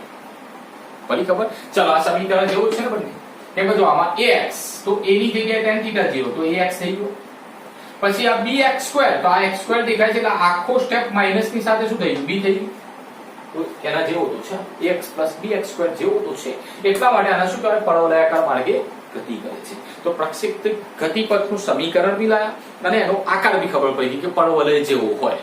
પડી ખબર? ચલો આ સમીકરણ જેવું છે ને બંને. કેમ કે જો આમાં ax તો a ની જગ્યાએ tan θ 0 તો ax થઈ ગયો. પછી આ bx² તો આ x² દેખાય છે એટલે આખો સ્ટેપ માઈનસ ની સાથે શું થઈ ગયું? b થઈ ગયું. તો એના જેવો તો છે ax bx² જેવો તો છે. એટલા માટે આને શું કહેવાય? પરવલયાકાર માર્ગે ગતિ કરે છે. તો પ્રક્ષિપ્ત ગતિપથનું સમીકરણ બી લાયા અને એનો આકાર બી ખબર પડી ગઈ કે પરવલય જેવો હોય.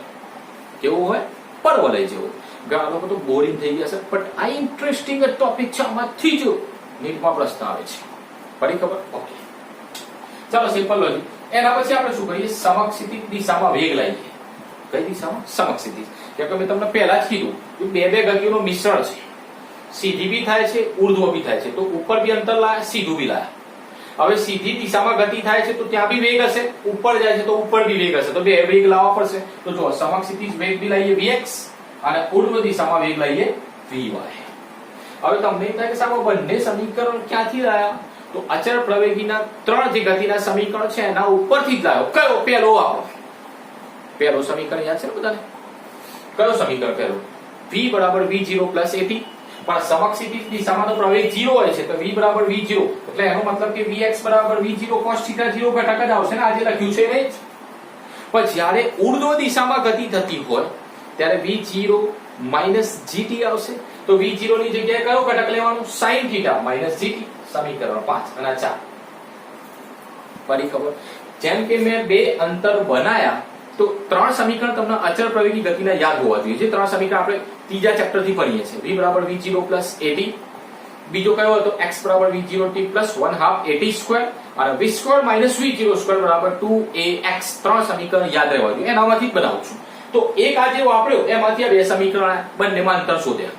કેવો હોય? પરવલય જેવો. ઘણા લોકો તો બોરિંગ થઈ ગયા છે, બટ આ ઇન્ટરેસ્ટિંગ ટોપિક છે. આમાંથી જ નીટમાં પ્રશ્ન આવે છે. પડી ખબર? ઓકે, ચાલો સિમ્પલ લોજિક. એના પછી આપણે શું કરીએ? સમક્ષિતિજ દિશામાં વેગ લાવીએ. કઈ દિશામાં? સમક્ષિતિજ. કેમ કે મેં તમને પહેલા જ કીધું કે બે ગતિઓનું મિશ્રણ છે. સીધી બી થાય છે, ઉર્ધ્વ બી થાય છે. તો ઉપર બી અંતર લાયા, સીધું બી લાયા. હવે સીધી દિશામાં ગતિ થાય છે તો ત્યાં બી વેગ હશે, ઉપર જાય છે તો ઉપર બી વેગ હશે. તો બે વેગ લાવવા પડશે. તો જો સમક્ષિતિજ વેગ બી લાવીએ vx અને ઉર્ધ્વ દિશામાં વેગ લઈએ vy. હવે તમને એમ થાય કે સાહેબ બંને સમીકરણ ક્યાંથી લાયા? તો અચળ પ્રવેગીના ત્રણ જે ગતિના સમીકરણ છે એના ઉપરથી જ લાવ્યો. કયો? પહેલો આપણો પહેલો સમીકરણ યાદ છે ને બધાને? કયો સમીકરણ પહેલો? v બરાબર v0 પ્લસ at. પણ સમક્ષિતિજ દિશામાં તો પ્રવેગ 0 હોય છે તો v બરાબર v0, એટલે એનો મતલબ કે vx બરાબર v0 cos θ 0 ઘટક જ આવશે ને. આજે લખ્યું છે નહીં. પણ જ્યારે ઉર્ધ્વ દિશામાં ગતિ થતી હોય ત્યારે v0 minus gt આવશે. તો v0 ની જગ્યાએ કયો ઘટક લેવાનું? sin θ minus gt. સમીકરણ 5 અને 4 ફરી ખબર, જેમ કે મેં બે અંતર બનાયા તો ત્રણ સમીકરણ તમને અચળ પ્રવેગી ગતિના યાદ હોવા જોઈએ. જે ત્રણ સમીકરણ આપણે ત્રીજા ચેપ્ટર થી ભણીએ છીએ. v બરાબર v0 પ્લસ at, બીજો કયો હતો x બરાબર v0t પ્લસ 1/2 at સ્ક્વેર અને v square minus v0 square બરાબર 2ax. ત્રણ સમીકરણ યાદ રહેવા જોઈએ, એનામાંથી જ બનાવું છું. તો એક આ જે વાપર્યો એમાંથી આ બે સમીકરણ બંનેમાં અંતર શોધ્યા.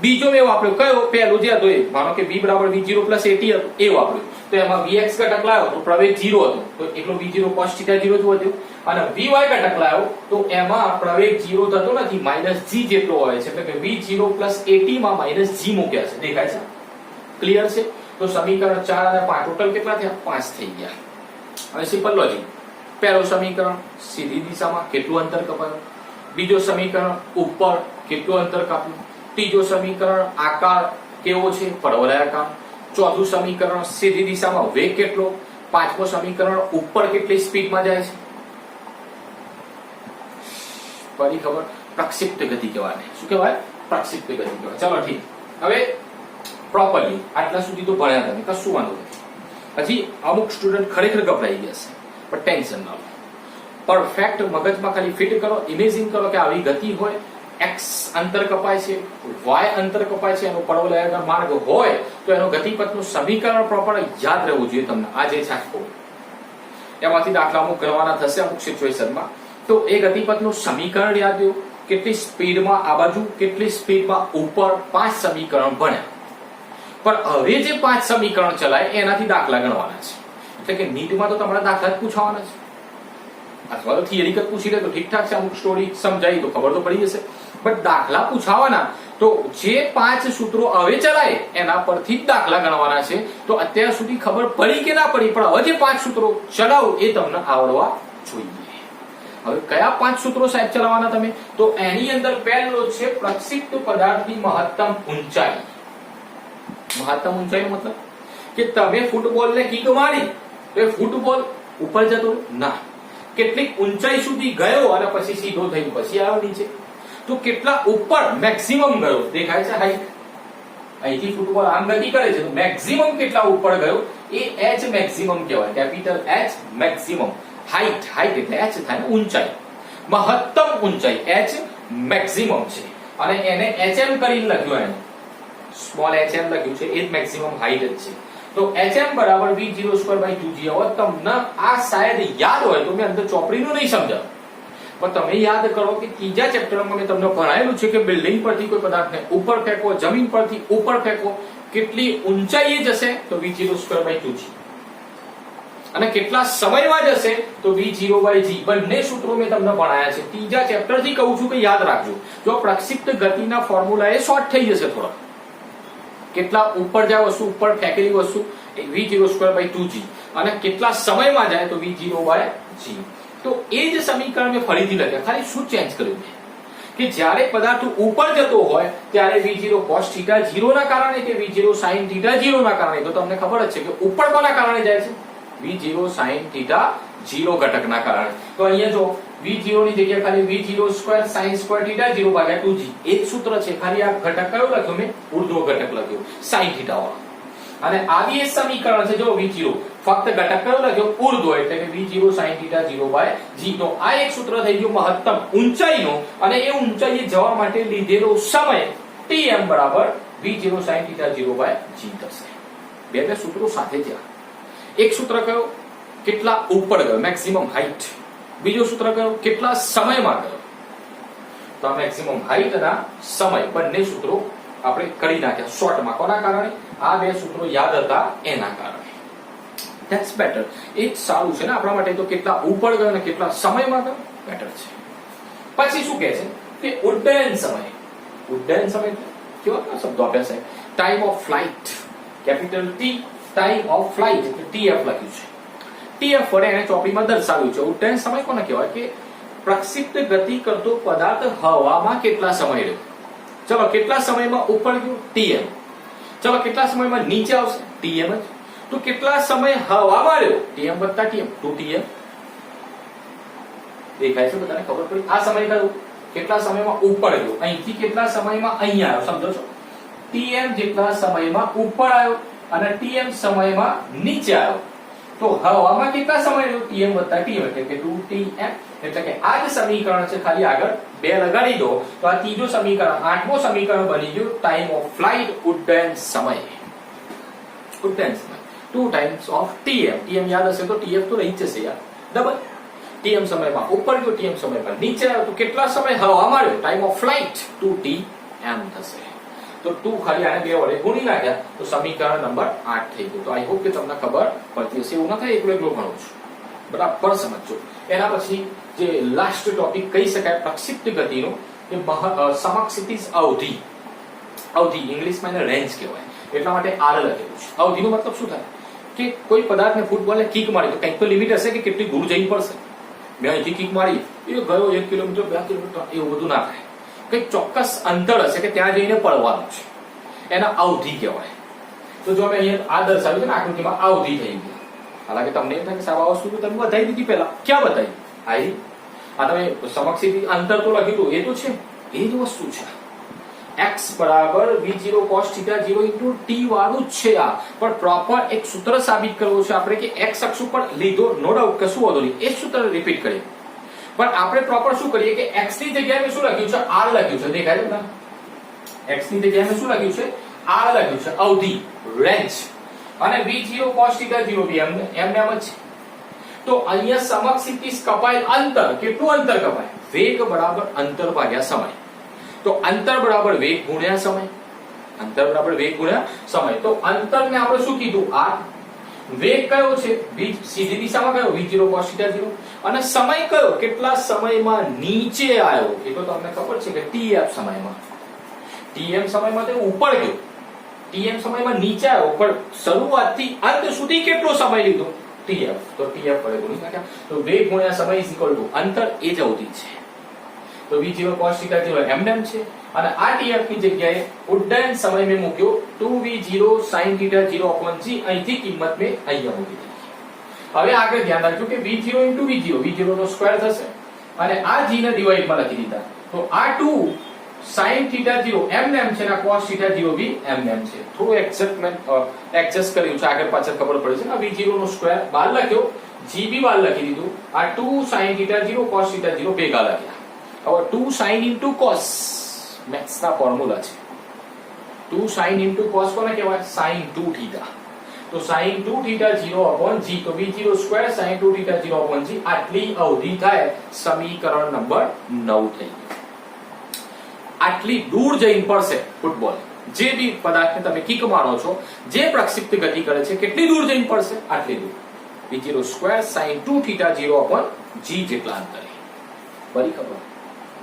બીજો મેં વાપર્યો કયો, પહેલું જે હતો એ, માનો કે v બરાબર v0 પ્લસ at હતું એ વાપર્યું, તો એમાં vx ઘટક લાવ્યો તો પ્રવેગ 0 હતો, તો એટલો v0 cos θ 0 જ વધ્યો. અને vy ઘટક લાવ્યો તો એમાં પ્રવેગ 0 થતો નથી, માઇનસ g જેટલો હોય છે, એટલે કે v0 પ્લસ at માં માઇનસ g મૂક્યા છે. દેખાય છે? ક્લિયર છે? તો સમીકરણ 4 અને 5 ટોટલ કેટલા થયા? 5 થઈ ગયા. હવે સિમ્પલ લોજિક. પહેલું સમીકરણ સીધી દિશામાં કેટલું અંતર કપાયું, બીજો સમીકરણ ઉપર કેટલું અંતર કાપ્યું, ત્રીજો સમીકરણ આકાર કેવો છે? પરવલયાકાર. ચોથું સમીકરણ સીધી દિશામાં વેગ કેટલો, પાંચમું સમીકરણ ઉપર કેટલી સ્પીડમાં જાય છે. ફરી ખબર, પ્રક્ષિપ્ત ગતિ કહેવાય. શું કહેવાય? પ્રક્ષિપ્ત ગતિ કહેવાય. ચલો ઠીક. હવે પ્રોપરલી આટલા સુધી તો ભણ્યા તમે, કશું વાંધો નથી. હજી અમુક સ્ટુડન્ટ ખરેખર ગભરાઈ ગયા છે, પણ ટેન્શન ના લો. પરફેક્ટ મગજમાં ખાલી ફિટ કરો, ઇમેજિન કરો કે આવી ગતિ હોય, x અંતર કપાય છે, y અંતર કપાય છે, એનો પરવલયાકાર માર્ગ હોય તો એનો ગતિપથનું સમીકરણ પ્રોપર યાદ રહેવું જોઈએ તમને. આ જે છાપો એમાંથી દાખલા અમુક ગણવાના થશે અમુક સિચ્યુએશનમાં, તો એ ગતિપથનું સમીકરણ યાદ રહ્યું, કેટલી સ્પીડમાં આ બાજુ, કેટલી સ્પીડમાં ઉપર, 5 સમીકરણ ભણ્યા. પણ હવે જે 5 સમીકરણ ચલાય એનાથી દાખલા ગણવાના છે. એટલે કે નીટમાં તો તમારા દાખલા જ પૂછવાના છે, અથવા તો થિયરી જ પૂછી લે તો ઠીક ઠાક છે, અમુક સ્ટોરી સમજાય તો ખબર તો પડી જશે. બટ દાખલા પૂછાવાના તો જે 5 સૂત્રો હવે ચલાય એના પરથી જ દાખલા ગણવાના છે. તો અત્યાર સુધી ખબર પડી કે ના પડી, પણ હવે જે 5 સૂત્રો ચલાવો એ તમને આવડવા જોઈએ. હવે કયા 5 સૂત્રો સાહેબ ચલાવવાના તમે? તો એની અંદર પહેલો છે પ્રક્ષિપ્ત પદાર્થની મહત્તમ ઊંચાઈ. મહત્તમ ઊંચાઈ મતલબ કે તમે ફૂટબોલ ને કિક મારી તો એ ફૂટબોલ ઉપર જતો ના, કેટલીક ઊંચાઈ સુધી ગયો અને પછી સીધો થઈ પછી આવ્યો નીચે, તો કેટલા ઉપર મેક્સિમમ ગયો. દેખાય છે હાઈટ? અહીંથી ફૂટબોલ આમ ગતિ કરે છે તો મેક્સિમમ કેટલા ઉપર ગયો એ h મેક્સિમમ કહેવાય. Capital H maximum. Height, height એટલે h થાય ને ઊંચાઈ. મહત્તમ ઊંચાઈ h મેક્સિમમ છે અને એને hm કરીને લખ્યું, એને સ્મોલ hm લખ્યું છે, એ જ મેક્સિમમ હાઈટ જ છે. તો hm બરાબર v0 સ્ક્વેર બાય 2g. હવે તમને આ શાયદ યાદ હોય તો મેં અંદર ચોપડીનું નહીં સમજાવ, પણ તમે યાદ કરો કે ત્રીજા ચેપ્ટરમાં મેં તમને ભણાયેલું છે કે બિલ્ડિંગ પરથી કોઈ પદાર્થને ઉપર ફેંકો, જમીન પરથી ઉપર ફેંકો, કેટલી ઊંચાઈએ જશે તો v0 સ્ક્વેર બાય 2g, અને કેટલા સમયમાં જશે તો v0 બાય g. બંને સૂત્રો મેં તમને ભણાયા છે. ત્રીજા ચેપ્ટરથી કહું છું કે યાદ રાખજો. જો પ્રક્ષિપ્ત ગતિના ફોર્મ્યુલા એ શોર્ટ થઈ જશે થોડા. કેટલા ઉપર જાય વસ્તુ, ઉપર ફેંકેલી વસ્તુ v0 સ્ક્વેર બાય 2g, અને કેટલા સમયમાં જાય તો v0 બાય g. તો એ જ સમીકરણ મેં ફરીથી લખ્યા, ખાલી શું ચેન્જ કર્યું કે જ્યારે પદાર્થ ઉપર જતો હોય ત્યારે v0 cos θ 0 ના કારણે કે v0 sin θ 0 ના કારણે. તો તમને ખબર જ છે કે ઉપર કોના કારણે જાય છે? v0 sin θ 0 ઘટકના કારણે. તો અહીંયા જો v0 ની જગ્યાએ ખાલી v0 સ્ક્વેર sin સ્ક્વેર θ 0 ભાગ્યા 2g એ જ સૂત્ર છે, ખાલી આ ઘટક કયો લખ્યો મેં? ઉર્ધ્વ ઘટક લખ્યો sin θ વાળો. અને આવી એ સમીકરણ છે જો v0 ફક્ત ઘટક કયો લખ્યો? ઉર્ધ્વ, એટલે કે v0 sin θ 0 બાય g. તો આ એક સૂત્ર થઈ ગયું મહત્તમ ઊંચાઈનો, અને એ ઊંચાઈએ જવા માટે લીધેલો સમય tm બરાબર v0 sin θ 0 બાય g થશે. બે સૂત્રો સાથે થયા. એક સૂત્ર કયો? કેટલા ઉપર ગયો, મેક્સિમમ હાઈટ. બીજો સૂત્ર કયો? કેટલા સમયમાં ગયો. તો આ મેક્સિમમ હાઈટ અને સમય બંને સૂત્રો આપણે કરી નાખ્યા શોર્ટમાં. કોના કારણે? આ બે સૂત્રો યાદ હતા એના કારણે. That's better. એ સારું છે ને આપણા માટે. તો કેટલા ઉપર ગયો અને કેટલા સમયમાં ગયો બેટર છે. પછી શું કહે છે કે ઉડ્ડયન સમય. ઉડ્ડયન સમય કેવા શબ્દો આપ્યા છે? Time of flight, capital T, time of flight એટલે TF લખ્યું છે. TF વડે એને ચોપડીમાં દર્શાવ્યું છે. ઉડ્ડયન સમય કોને કહેવાય? કે પ્રક્ષિપ્ત ગતિ કરતો પદાર્થ હવામાં કેટલા સમય રહ્યો. ચલો કેટલા સમયમાં ઉપર ગયો? tm. ચલો કેટલા સમયમાં નીચે આવશે? tm જ. તો કેટલા સમય હવામાં રહ્યો? tm વત્તા tm, 2tm. દેખાય છે બધાને? ખબર પડી? આ સમય કયો? કેટલા સમયમાં ઉપર ગયો. અહીંથી કેટલા સમયમાં અહીંયા આવ્યો, સમજો છો? tm જેટલા સમયમાં ઉપર આવ્યો અને tm સમયમાં નીચે આવ્યો. તો હવામાં કેટલા સમય રહ્યો tm વત્તા tm એટલે કે 2tm એટલે કે આ જે સમીકરણ છે ખાલી આગળ 2 લગાડી દો તો આ ત્રીજો સમીકરણ આઠમો સમીકરણ બની ગયું ટાઈમ ઓફ ફ્લાઇટ ઉડ્ડયન સમય 2 times of tm tm યાદ હશે તો tf તો રહી જ જશે યાર ડબલ tm સમયમાં ઉપર ગયો tm સમયમાં નીચે આવ્યો તો કેટલા સમય હવામાં રહ્યો ટાઈમ ઓફ ફ્લાઇટ 2tm થશે તો 2 ખાલી આને 2 વડે ગુણી નાખ્યા તો સમીકરણ નંબર 8 થઈ ગયું તો આઈ હોપ કે તમને ખબર પડતી હશે એવું ન થાય એકલો એકલો ભણો છું બરાબર સમજો એના પછી જે લાસ્ટ ટોપિક કહી શકાય પ્રક્ષિપ્ત ગતિનો કે સમક્ષિતિજ અવધિ ઇંગ્લિશમાં એને રેન્જ કહેવાય એટલા માટે આર લખેલું છે અવધિનો મતલબ શું થાય કે કોઈ પદાર્થને ફૂટબોલને કિક મારી તો કંઈક તો લિમિટ હશે કે કેટલી દૂર જઈ પડશે મેં અહીંથી કિક મારી એ ગયો 1 કિલોમીટર 2 કિલોમીટર એવું બધું ના થાય કંઈક ચોક્કસ અંતર હશે કે ત્યાં જઈને પડવાનું છે એના અવધિ કહેવાય તો જો મેં અહીંયા આ દર્શાવ્યું છે ને આકૃતિમાં અવધિ થઈ ગઈ હાલાકે તમને એમ થાય કે સાહેબ આ વસ્તુ તમે બતાવી દીધી પહેલા ક્યાં બતાવી આ તમે સમક્ષિતિ અંતર તો લખ્યું હતું એ તો છે એ જ વસ્તુ છે x બરાબર v0 cos θ 0 t વાળું જ છે આ પણ પ્રોપર એક સૂત્ર સાબિત કરવું છે આપણે કે x અક્ષ ઉપર લીધો નો ડાઉટ કશું વાંધો નહીં એ સૂત્ર રિપીટ કરીએ પણ આપણે પ્રોપર શું કરીએ કે x ની જગ્યાએ મેં શું લખ્યું છે r લખ્યું છે દેખાય છે તમને x ની જગ્યાએ મેં શું લખ્યું છે r લખ્યું છે અવધિ રેન્જ અને v0 cos θ 0 બી એમ જ છે તો અહીંયા સમક્ષિતિજ કપાયેલ અંતર કેટલું અંતર કપાય વેગ બરાબર અંતર ભાગ્યા સમય તો અંતર બરાબર વેગ ગુણ્યા સમય તો અંતરને આપણે શું કીધું r વેગ કયો છે સીધી દિશામાં કયો v0 cos θ 0 અને સમય કયો કેટલા સમયમાં નીચે આવ્યો એ તો તમને ખબર છે કે tf સમયમાં tm સમયમાં તો ઉપર ગયો tm સમયમાં નીચે આવ્યો પણ શરૂઆતથી અંત સુધી કેટલો સમય લીધો tf તો tf વડે ગુણી નાખ્યા તો વેગ ગુણ્યા સમય અંતર એ જ અવધિ છે તો v0 cos θ 0 એમનેમ છે અને આ tf ની જગ્યાએ ઉડ્ડયન સમય મેં મૂક્યો 2v0 sin θ 0/g અહીંથી કિંમત મેં અહીંયા મૂકી દીધી હવે આગળ ધ્યાન રાખજો કે v0 v0 નો સ્ક્વેર થશે અને આ g ને ડિવાઇડ માં લખી દીધા તો આ 2 sin θ 0 એમનેમ છે અને cos θ 0 બી એમનેમ છે થોડું એડજસ્ટ કર્યું છે આગળ પાછળ ખબર પડે છે આ v0 નો સ્ક્વેર બહાર લખ્યો g બી બહાર લખી દીધું આ 2 sin θ 0 cos θ 0 ભેગા લખ્યા હવે 2 sin into cos મેથ્સ ના ફોર્મ્યુલા છે 2 sin into cos કોને કહેવાય sin 2 θ તો sin 2 θ 0/g તો v0 સ્ક્વેર sin 2 θ 0/g આટલી અવધિ થાય સમીકરણ નંબર 9 થઈ ગયું આટલી દૂર જઈને પડશે ફૂટબોલ જે બી પદાર્થને તમે કિક મારો છો જે પ્રક્ષિપ્ત ગતિ કરે છે કેટલી દૂર જઈને પડશે આટલી દૂર v0 સ્ક્વેર sin 2 θ 0/g જેટલા અંતરે બરી ખબર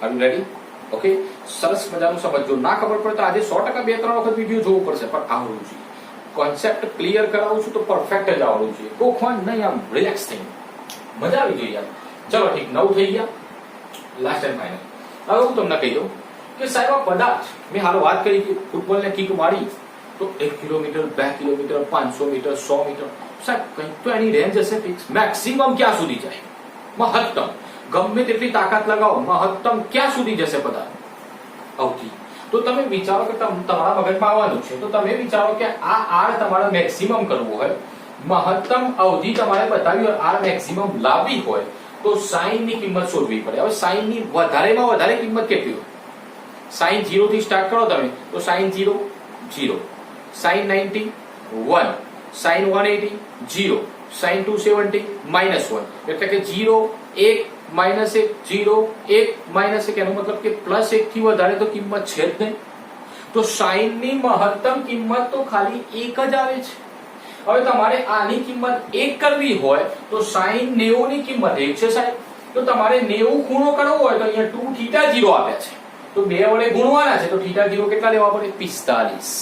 આર યુ રેડી ઓકે સરસ મજાનું સમજો ના ખબર પડે તો આજે 100% 2-3 વખત વિડિયો જોવું પડશે પણ આવડવું જોઈએ કોન્સેપ્ટ ક્લિયર કરાવું છું તો પરફેક્ટ જ આવડવું જોઈએ કોખવાન નહીં આમ રિલેક્સ થઈ મજા આવી જોઈએ યાર ચલો ઠીક 9 થઈ ગયા લાસ્ટ એન્ડ ફાઇનલ હવે હું તમને કહી દઉં કે સાહેબ આ પદાર્થ મેં હાલો વાત કરી કે ફૂટબોલને કિક મારી તો 1 કિલોમીટર 2 કિલોમીટર 500 મીટર 100 મીટર સાહેબ કંઈક તો એની રેન્જ હશે ફિક્સ મેક્સિમમ ક્યાં સુધી જાય મહત્તમ ગમે તેટલી તાકાત લગાવો મહત્તમ ક્યાં સુધી જશે પદાર્થ અવધિ તો તમે વિચારો કે તમારા મગજમાં આવવાનું છે તો તમે વિચારો કે આ આર તમારે મેક્સિમમ કરવું હોય મહત્તમ અવધિ તમારે બતાવી હોય આર મેક્સિમમ લાવવી હોય તો સાઈન ની કિંમત શોધવી પડે હવે સાઈન ની વધારેમાં વધારે કિંમત કેટલી હોય સાઈન 0 થી સ્ટાર્ટ કરો તમે તો સાઈન 0 0 સાઈન 90 1 સાઈન 180 0 સાઈન 270 -1 એટલે કે 0 1 -1 0 1 -1 એનો મતલબ કે +1 થી વધારે તો કિંમત છે જ નહીં તો સાઈન ની મહત્તમ કિંમત તો ખાલી 1 જ આવે છે હવે તમારે આની કિંમત 1 કરવી હોય તો સાઈન 90 ની કિંમત 1 છે સાહેબ તો તમારે 90 ખૂણો કરવો હોય તો અહીંયા 2 θ 0 આપ્યા છે તો 2 વડે ગુણવાના છે તો θ 0 કેટલા લેવા પડે 45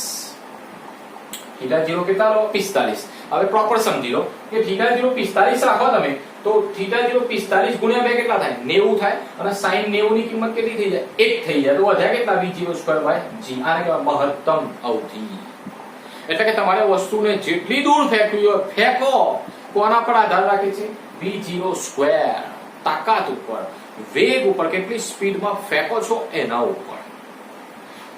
θ 0 કેટલા લો 45 હવે પ્રોપર સમજી લો કે θ 0 45 રાખો તમે તો θ 0 45 ગુણ્યા 2 કેટલા થાય 90 થાય અને sin 90 ની કિંમત કેટલી થઈ જાય 1 થઈ જાય તો વધ્યા કેટલા v0/g આને કહેવાય મહત્તમ અવધિ એટલે કે તમારે વસ્તુને જેટલી દૂર ફેંકવી હોય ફેંકો કોના પર આધાર રાખે છે v0² તાકાત ઉપર વેગ ઉપર કેટલી સ્પીડમાં ફેંકો છો એના ઉપર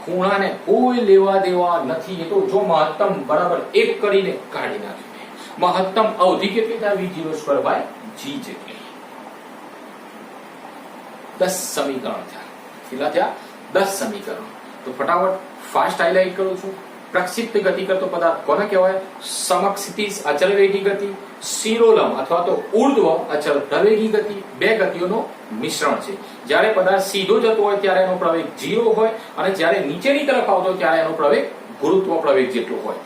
ખૂણાને કોઈ લેવા દેવા નથી એ તો જો મહત્તમ બરાબર 1 કરીને કાઢી નાખે મહત્તમ અવધિ કેટલી થાય v02 બાય g જેટલી. 10 સમીકરણ થયા. કેટલા થયા? 10 સમીકરણ. તો ફટાફટ ફાસ્ટ હાઇલાઇટ કરું છું. પ્રક્ષિપ્ત ગતિ કરતો પદાર્થ કોને કહેવાય? સમક્ષિતિજ અચળ વેગી ગતિ, શિરોલંબ અથવા તો ઉર્ધ્વ અચળ પ્રવેગી ગતિ, બે ગતિઓનો મિશ્રણ છે. જ્યારે પદાર્થ સીધો જતો હોય ત્યારે એનો પ્રવેગ 0 હોય અને જ્યારે નીચેની તરફ આવતો હોય ત્યારે એનો પ્રવેગ ગુરુત્વ પ્રવેગ જેટલો હોય.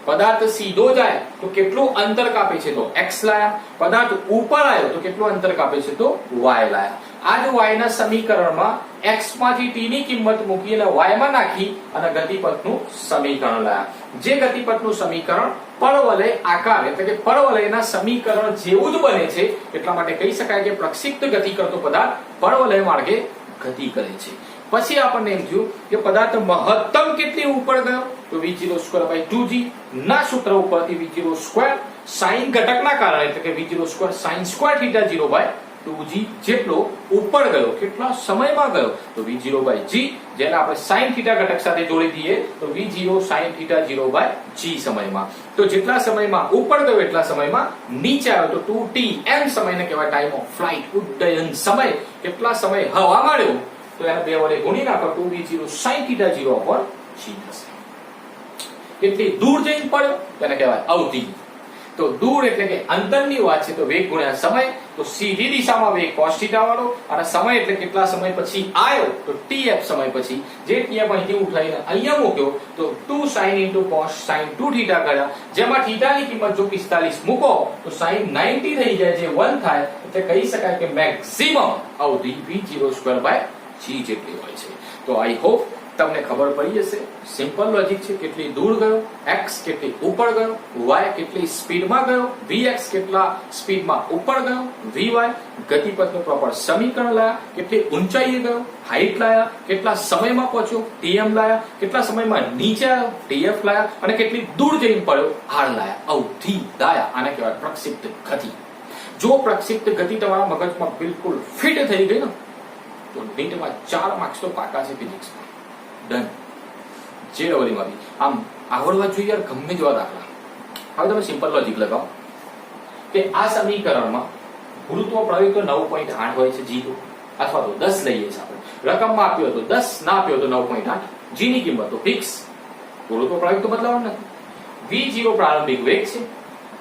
પદાર્થ સીધો જાય તો કેટલું અંતર કાપે છે? તો x લાયા. પદાર્થ ઉપર આવ્યો તો કેટલું અંતર કાપે છે? તો y લાયા. આ જ y ના સમીકરણમાં x માંથી t ની કિંમત મૂકી અને y માં નાખી અને ગતિપથનું સમીકરણ લાયા. જે ગતિપથનું સમીકરણ પરવલય આકાર એટલે કે પરવલયના સમીકરણ જેવું જ બને છે, એટલા માટે કહી શકાય કે પ્રક્ષિપ્ત ગતિ કરતો પદાર્થ પરવલય માર્ગે ગતિ કરે છે. પછી આપણને એમ થયું કે પદાર્થ મહત્તમ કેટલી ઉપર ગયો? તો v02 બાય 2g ના સૂત્ર ઉપરથી v02 sin ઘટકના કારણે એટલે કે v02 sin square theta 0 by 2g જેટલો ઉપર ગયો. કેટલા સમયમાં ગયો? તો v0 બાય g, જેને આપણે sin થીટા ઘટક સાથે જોડી દઈએ તો v0 sin theta 0 by g સમયમાં. તો જેટલા સમયમાં ઉપર ગયો એટલા સમયમાં નીચે આવ્યો તો 2tm સમયને કહેવાય ટાઈમ ઓફ ફ્લાઇટ, ઉડ્ડયન સમય. કેટલા સમય હવા મળ્યો તો એને 2 વડે ગુણી નાખો તો v0 sin થીટા 0 ઉપર g થશે. કેટલી દૂર જઈને પડ્યો તેને કહેવાય અવધિ. તો દૂર એટલે કે અંતરની વાત છે તો વેગ ગુણ્યા સમય. તો સીધી દિશામાં વેગ cos થીટા વાળો અને સમય એટલે કેટલા સમય પછી આવ્યો તો tf સમય પછી. જે tf અહીંથી ઉઠાઈને અહીંયા મૂક્યો તો 2 sin cos sin 2 થીટા કર્યા, જેમાં થીટાની કિંમત જો 45 મૂકો તો sin 90 થઈ જાય, જે 1 થાય. એટલે કહી શકાય કે મેક્સિમમ અવધિ v02 બાય g જેટલી હોય છે. તો આઈ હોપ તમને ખબર પડી જશે. સિમ્પલ લોજિક છે. કેટલી દૂર ગયો, x કેટલી ઉપર ગયો, y કેટલી સ્પીડમાં ગયો, vx કેટલા સ્પીડમાં ઉપર ગયો, vy ગતિપથનું પ્રોપર સમીકરણ લાયા, કેટલી ઊંચાઈએ ગયો, હાઈટ લાયા, કેટલા સમયમાં પહોંચ્યો, tm લાયા, કેટલા સમયમાં નીચે આવ્યો, tf લાયા અને કેટલી દૂર જઈને પડ્યો, r લાયા, અવધિ લાયા. આને કહેવાય પ્રક્ષિપ્ત ગતિ. જો પ્રક્ષિપ્ત ગતિ તમારા મગજમાં બિલકુલ ફિટ થઈ ગઈ ને તો નીટમાં 4 માર્ક્સ તો પાકા છે ફિઝિક્સમાં. ડન. જે ડબલઈમાં બી આમ આવડવા જોઈએ યાર ગમે જેવા દાખલા. હવે તમે સિમ્પલ લોજિક લગાવો કે આ સમીકરણમાં ગુરુત્વ પ્રવેગ તો 9.8 હોય છે g અથવા તો 10 લઈએ છીએ આપણે. રકમમાં આપ્યો તો 10, ના આપ્યો તો 9.8. g ની કિંમત તો ફિક્સ, ગુરુત્વ પ્રવેગ તો બદલાવાનો નથી. v0 પ્રારંભિક વેગ છે,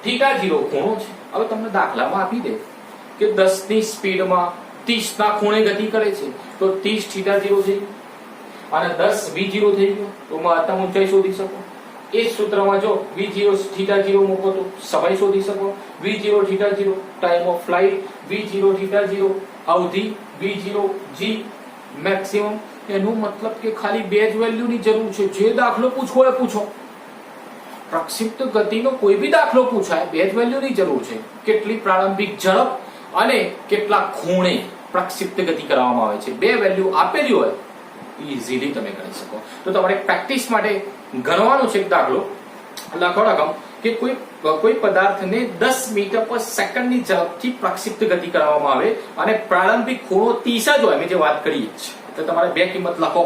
થીટા 0 ખૂણો છે. હવે તમને દાખલામાં આપી દે કે 10 ની સ્પીડમાં 30 ના ખૂણે ગતિ કરે છે તો 30 થીટા 0 થઈ અને 10 v0 થઈ ગયો તો મહત્તમ ઊંચાઈ શોધી શકો. એ જ સૂત્રમાં જો v0 થીટા 0 મૂકો તો સમય શોધી શકો. v0 theta 0 time of flight, v0 theta 0 અવધિ, v0 g મેક્સિમમ. એનો મતલબ કે ખાલી બે જ વેલ્યુની જરૂર છે. જે દાખલો પૂછવો એ પૂછો. પ્રક્ષિપ્ત ગતિનો કોઈ બી દાખલો પૂછાય, બે જ વેલ્યુની જરૂર છે. કેટલી પ્રારંભિક ઝડપ અને કેટલા ખૂણે પ્રક્ષિપ્ત ગતિ કરવામાં આવે છે. બે વેલ્યુ આપેલી હોય ઇઝીલી તમે ગણી શકો. તો તમારે પ્રેક્ટિસ માટે ગણવાનો છે એક દાખલો. લખો રકમ કે કોઈ પદાર્થને 10 મીટર પર સેકન્ડની ઝડપથી પ્રક્ષિપ્ત ગતિ કરવામાં આવે અને પ્રારંભિક ખૂણો 30 જ હોય. મેં જે વાત કરી છે એટલે તમારે બે કિંમત લખો.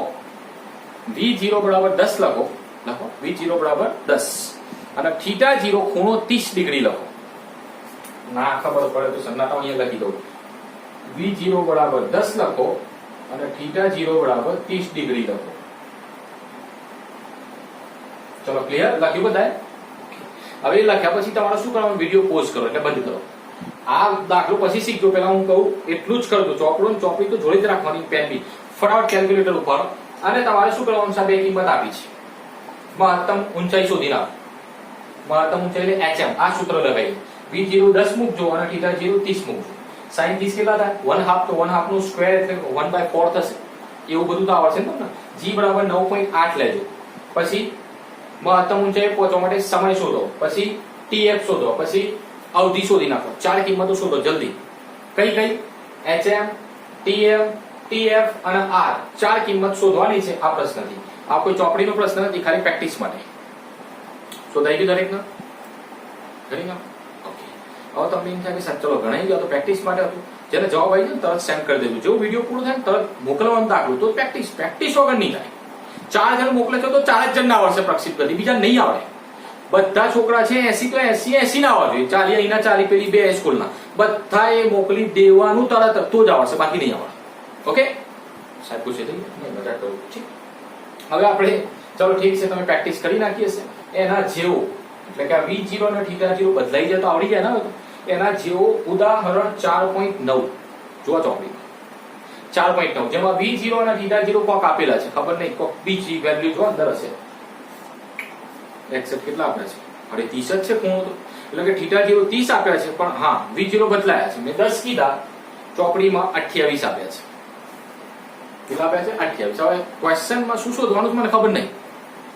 v0 બરાબર 10 લખો v0 બરાબર 10 અને થીટા 0 ખૂણો 30 ડિગ્રી લખો. ના ખબર પડે તો સન્નાટા અહીંયા લખી દઉં. v0 બરાબર 10 લખો અને થીટા 0 બરાબર 30 ડિગ્રી લખો. ચલો ક્લિયર? લખ્યું બધાએ? હવે લખ્યા પછી તમારે શું કરવાનું? વિડિયો પોઝ કરો એટલે બંધ કરો. આ દાખલો પછી શીખજો. પહેલા હું કહું એટલું જ કરજો. ચોપડો ને ચોપડી તો જોડે જ રાખવાની, પેન બી. ફટાફટ કેલ્ક્યુલેટર ઉપર અને તમારે શું કરવાનું છે? બે કિંમત આપી છે. મહત્તમ ઊંચાઈ શોધી નાખો. મહત્તમ ઊંચાઈ એટલે hm. આ સૂત્ર લગાવી. v0 10 મૂકજો અને થીટા 0 30 મૂકજો. sin 30 કેટલા થાય? 1/2. તો 1/2 નું સ્ક્વેર એટલે 1/4 થશે. એવું બધું તો આવડશે ને તમને. g બરાબર 9.8 લેજો. પછી મહત્તમ ઊંચાઈ પહોંચવા માટે સમય શોધો, પછી tf શોધો, પછી અવધિ શોધી નાખો. 4 કિંમતો શોધો જલ્દી. કઈ hm, tm, tf અને r 4 કિંમત શોધવાની છે આ પ્રશ્નથી. આ કોઈ ચોપડીનો પ્રશ્ન નથી, ખાલી પ્રેક્ટિસ માટે. શોધાઈ ગયું દરેકના? કરી નાખો. ઓકે. હવે તમને એમ થાય કે સાહેબ ચલો ગણાઈ ગયો તો પ્રેક્ટિસ માટે હતું. જેને જવાબ આવી જાય તરત સેન્ડ કરી દેજો. જેવું વિડીયો પૂરો થાય તરત મોકલવાનું દાખલું. તો પ્રેક્ટિસ વગર નહીં થાય. 4 જણ મોકલે છે તો 4 જ જણને આવડશે પ્રક્ષિપ્ત ગતિ, બીજા નહીં આવડે. બધા છોકરા છે 80 તો 80 ના આવવા જોઈએ, 40 અહીંના 40 પેલી 2 હાઈસ્કૂલના બધા એ મોકલી દેવાનું તરત તો જ આવડશે, બાકી નહીં આવડે. ઓકે સાહેબ પૂછે થઈ મજા કરું ઠીક. હવે આપણે ચલો ઠીક છે, તમે પ્રેક્ટિસ કરી નાખી હશે એના જેવો, એટલે કે આ v0 અને θ0 બદલાઈ જાય તો આવડી જાય ને. એના જેવો ઉદાહરણ 4.9 જુઓ ચોપડી 4.9 જેમાં v0 અને θ0 કોક આપેલા છે, ખબર નહીં કોક બીજી વેલ્યુ જો અંદર હશે. એક્સેપ્ટ કેટલા આપ્યા છે? અરે 30 જ છે ખૂણો તો, એટલે કે θ0 30 આપ્યા છે, પણ હા v0 બદલાયા છે. મેં 10 કીધા, ચોપડીમાં 28 આપ્યા છે. કેટલા આપ્યા છે? 28. હવે ક્વેશ્ચનમાં શું શોધવાનું મને ખબર નહીં,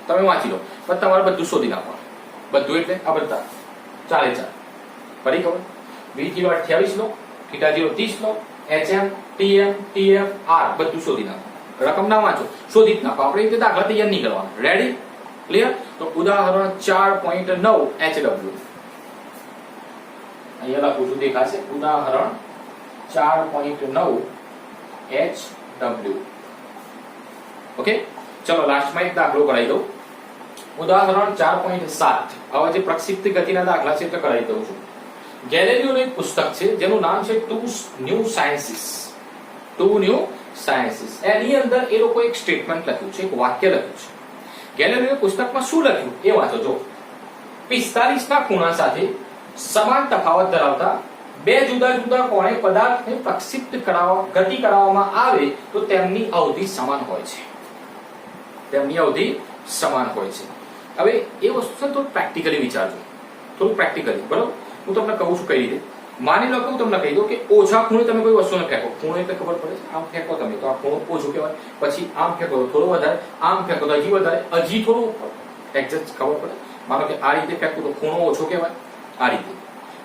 તમે વાંચી લો, પણ તમારે બધું શોધી નાખવાનું. બધું એટલે આ બધા 4 ફરી ખબર. v0 28 લો, θ0 30 લો, hm tm tf r બધું શોધી નાખો. રકમ ના વાંચો, શોધી જ નાખો. આપણે રીતે દાખલા તૈયાર નહીં કરવાના. રેડી? ક્લિયર? તો ઉદાહરણ 4.9 hw અહીંયા લખું છું, દેખાશે. ઉદાહરણ 4.9 hw. ઓકે ચલો લાસ્ટમાં એક દાખલો કરાવી દઉં. ઉદાહરણ 4.7. હવે જે પ્રક્ષિપ્ત ગતિના દાખલા છે એટલે કરાવી દઉં છું. ગેલેલિયોનું એક પુસ્તક છે જેનું નામ છે ટુ ન્યૂ સાયન્સીસ. એની અંદર એ લોકો એક સ્ટેટમેન્ટ લખ્યું છે, એક વાક્ય લખ્યું છે. ગેલેલિયો પુસ્તકમાં શું લખ્યું એ વાંચો. જો 45 ના ખૂણા સાથે સમાન તફાવત ધરાવતા બે જુદા જુદા કોણે પદાર્થને પ્રક્ષિપ્ત ગતિ કરાવવામાં આવે તો તેમની અવધિ સમાન હોય છે. તેમની અવધિ સમાન હોય છે. હવે એ વસ્તુ છે થોડું પ્રેક્ટિકલી વિચારજો, થોડું પ્રેક્ટિકલી. બરોબર? હું તમને કહું છું કઈ રીતે. માની લો કે હું તમને કહી દઉં કે ઓછા ખૂણે તમે કોઈ વસ્તુને ફેંકો. ખૂણો એટલે ખબર પડે છે, આમ ફેંકો તમે તો આ ખૂણો ઓછો કહેવાય. પછી આમ ફેંકો તો થોડો વધારે, આમ ફેંકો તો હજી વધારે, હજી થોડું એક્ઝેક્ટ ખબર પડે. માનો કે આ રીતે ફેંકો તો ખૂણો ઓછો કહેવાય, આ રીતે.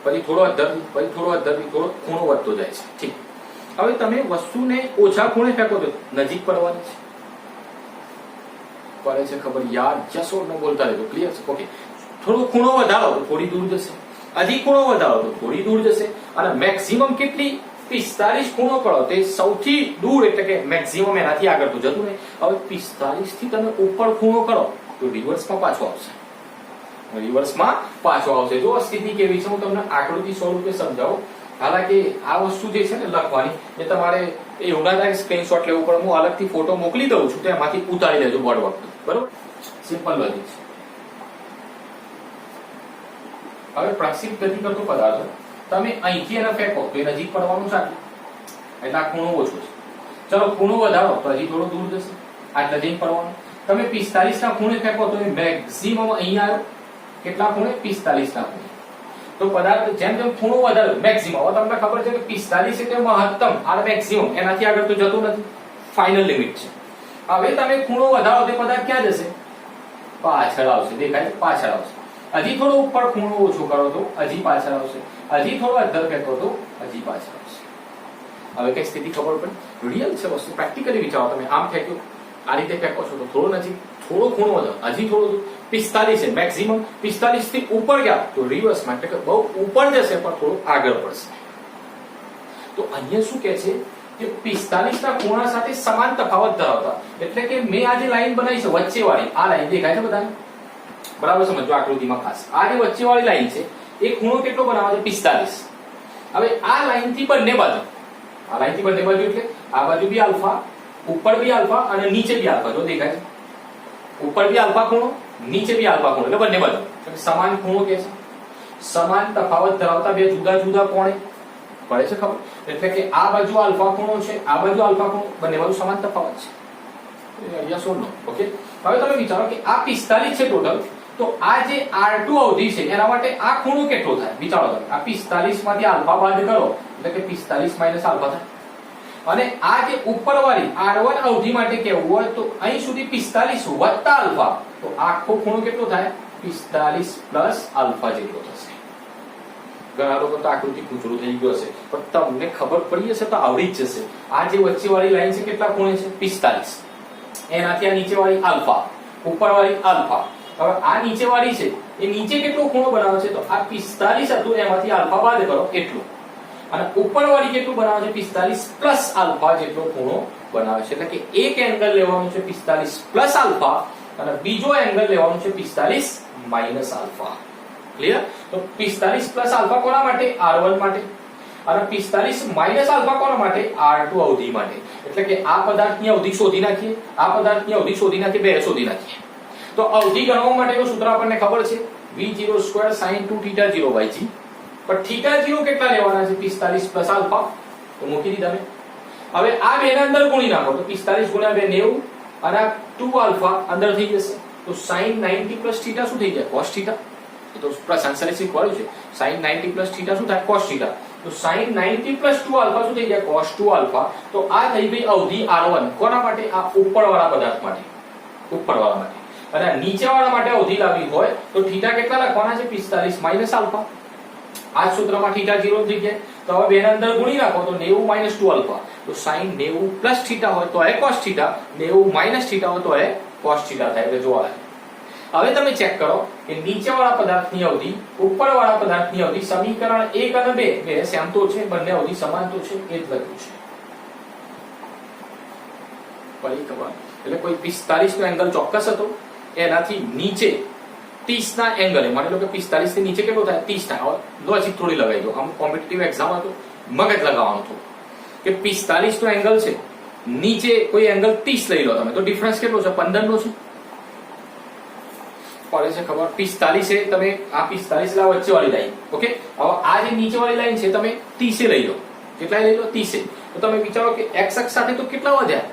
પછી થોડો અધરથી, પછી થોડો અધરથી, થોડો ખૂણો વધતો જાય છે. ઠીક. હવે તમે વસ્તુને ઓછા ખૂણે ફેંકો તો નજીક પડવાની છે. પડે છે ખબર? યાર જસો ન બોલતા રહેજો. ક્લિયર છે? ઓકે. થોડો ખૂણો વધારો તો થોડી દૂર જશે, હજી ખૂણો વધારો તો થોડી દૂર જશે, અને મેક્સિમમ કેટલી 45 ખૂણો કરો તે સૌથી દૂર, એટલે કે મેક્સિમમ એનાથી આગળ તો જતું નહીં. હવે 45 થી તમે ઉપર ખૂણો કરો તો રિવર્સમાં પાછો આવશે. જો સ્થિતિ કેવી છે હું તમને આકૃતિ સ્વરૂપે સમજાવું. હાલાકી આ વસ્તુ જે છે ને લખવાની એ તમારે એવું ના થાય સ્ક્રીનશોટ લેવું પડે. હું અલગથી ફોટો મોકલી દઉં છું, તેમાંથી ઉતારી લેજો બોર્ડ વખતે. બરોબર? સિમ્પલ લોજિક છે. હવે પ્રક્ષિપ્ત ગતિ કરતો પદાર્થ તમે અહીંથી એને ફેંકો તો એ નજીક પડવાનું છે, એટલે આ ખૂણો ઓછો છે. ચલો ખૂણો વધારો તો હજી થોડો દૂર જશે, આટલા જઈને પડવાનું. તમે 45 ના ખૂણે ફેંકો તો એ મેક્સિમમ અહીંયા આવ્યો. કેટલા ખૂણે? 45 ના ખૂણે. તો પદાર્થ જેમ જેમ ખૂણો વધારે મેક્સિમમ, હવે તમને ખબર છે કે 45 એટલે મહત્તમ, આ મેક્સિમમ, એનાથી આગળ તો જતું નથી, ફાઇનલ લિમિટ છે. હવે તમે ખૂણો વધારો તો પદાર્થ ક્યાં જશે? પાછળ આવશે. દેખાય? પાછળ આવશે. હજી થોડો ઉપર ખૂણો ઓછો કરો તો હજી પાછળ આવશે, હજી થોડો અધર ફેંકો તો હજી પાછળ આવશે. હવે કઈ સ્થિતિ ખબર પડી? રિયલ છે વસ્તુ, પ્રેક્ટિકલી વિચારો. તમે આમ ફેંક્યો, આ રીતે ફેંકો છો તો થોડો નજીક, થોડો ખૂણો વધો, હજી થોડો 45 છે મેક્સિમમ. 45 થી ઉપર ગયા તો રિવર્સમાં, એટલે કે બહુ ઉપર જશે પણ થોડું આગળ પડશે. તો અહીંયા શું કહે છે કે 45 ના ખૂણા સાથે સમાન તફાવત ધરાવતા, એટલે કે મેં આ જે લાઈન બનાવી છે વચ્ચે વાળી, આ લાઈન દેખાય છે બધાને? બરાબર સમજો આકૃતિમાં ખાસ. આ જે વચ્ચે વાળી લાઈન છે એ ખૂણો કેટલો બનાવે છે? 45. હવે આ લાઈન થી બંને બાજુ, આ લાઈન થી બંને બાજુ એટલે આ બાજુ બી આલ્ફા, ઉપર બી આલ્ફા અને નીચે બી આલ્ફા. જો દેખાય છે? ઉપર બી આલ્ફા ખૂણો, નીચે બી આલ્ફા ખૂણો, એટલે બંને બાજુ સમાન ખૂણો કે છે. સમાન તફાવત ધરાવતા બે જુદા જુદા કોણે પડે છે ખબર? એટલે કે આ બાજુ આલ્ફા ખૂણો છે, આ બાજુ આલ્ફા ખૂણો, બંને બાજુ સમાન તફાવત છે. અહીંયા શોધો. ઓકે. હવે તમે વિચારો કે આ 45 છે ટોટલ, તો આ જે R2 અવધિ છે એના માટે આ ખૂણો કેટલો થાય? વિચારો તમે. આ 45 માંથી આલ્ફા બાદ કરો એટલે કે 45 માઈનસ આલ્ફા થાય. અને આ જે ઉપરવાળી R1 અવધિ માટે કેવું હોય તો અહીં સુધી 45 વત્તા આલ્ફા, તો આખો ખૂણો કેટલો થાય? 45 પ્લસ આલ્ફા જેટલો થશે. ઘણા લોકો તો આકૃતિ કૂચડું થઈ ગયું હશે, પણ તમને ખબર પડી હશે તો આવડી જ જશે. આ જે વચ્ચેવાળી લાઈન છે કેટલા ખૂણે છે? 45. એનાથી આ નીચેવાળી આલ્ફા, ઉપરવાળી આલ્ફા. હવે આ નીચેવાળી છે એ નીચે કેટલો ખૂણો બનાવે છે? તો આ 45 હતું એમાંથી આલ્ફા બાદ કરો એટલું. અને ઉપરવાળી કેટલું બનાવે છે? 45 પ્લસ આલ્ફા જેટલો ખૂણો બનાવે છે. એટલે કે એક એંગલ લેવાનું છે 45 પ્લસ આલ્ફા અને બીજો એંગલ લેવાનું છે 45 માઇનસ આલ્ફા. ક્લિયર? તો 45 પ્લસ આલ્ફા કોના માટે? R1 માટે, અને 45 માઇનસ આલ્ફા કોના માટે? R2 અવધિ માટે. એટલે કે આ પદાર્થની અવધિ શોધી નાખીએ, આ પદાર્થની અવધિ શોધી નાખીએ, બે શોધી નાખીએ. તો અવધિ ગણવા માટેનું સૂત્ર આપણને ખબર છે, v02 sin 2 θ 0 g. પણ θ 0 કેટલા લેવાના છે? 45 પ્લસ આલ્ફા. તો મૂકી દીધા મેં. હવે આ બે ને અંદર ગુણી નાખો તો 45 ગુણ્યા 2 90, અને 2 આલ્ફા અંદર થઈ જશે. તો sin 90 પ્લસ θ શું થઈ જાય? cos θ. તો પ્લસ આન્સર શીખવાડ્યું છે. sin 90 પ્લસ θ શું થાય? cos θ. તો sin 90 પ્લસ 2 આલ્ફા શું થઈ જાય? cos 2 alpha. તો આ થઈ ગઈ અવધિ R1. કોના માટે? આ ઉપરવાળા પદાર્થ માટે, ઉપરવાળા માટે. અને નીચેવાળા માટે અવધિ લાવી હોય તો θ કેટલા લખવાના છે? 45 માઇનસ આલ્ફા. આ સૂત્રમાં θ 0 થઈ જાય. તો હવે બે અંદર ગુણી નાખો તો 90 માઇનસ 2 આલ્ફા. તો sin 90 પ્લસ θ હોય તો એ cos θ, 90 માઇનસ θ હોય તો એ cos θ થાય. એટલે જો હવે તમે ચેક કરો કે નીચેવાળા પદાર્થની અવધિ, ઉપરવાળા પદાર્થની અવધિ, સમીકરણ 1 અને 2 બે સેમ તો છે, બંને અવધિ સમાન તો છે, એ જ લખ્યું છે. પડી ખબર? એટલે કોઈ 45 નો એંગલ ચોક્કસ હતો, એનાથી નીચે 30 ના એંગલે, માની લો કે 45 થી નીચે કેટલો થાય? 30 થાય. લોજિક થોડી લગાવી દો. આમ કોમ્પિટિટિવ એક્ઝામ હતો, મગજ લગાવવાનું હતું કે 45 નો એંગલ છે, નીચે કોઈ એંગલ 30 લઈ લો તમે, તો ડિફરન્સ કેટલો છે? 15 નો છે. પડે છે ખબર? 45 એ તમે આ 45 લા વચ્ચે વાળી લાઈન. ઓકે, હવે આ જે નીચે વાળી લાઈન છે તમે 30 લઈ લો. કેટલા લઈ લો? 30. તો તમે વિચારો કે x અક્ષ સાથે તો કેટલા વધ્યા?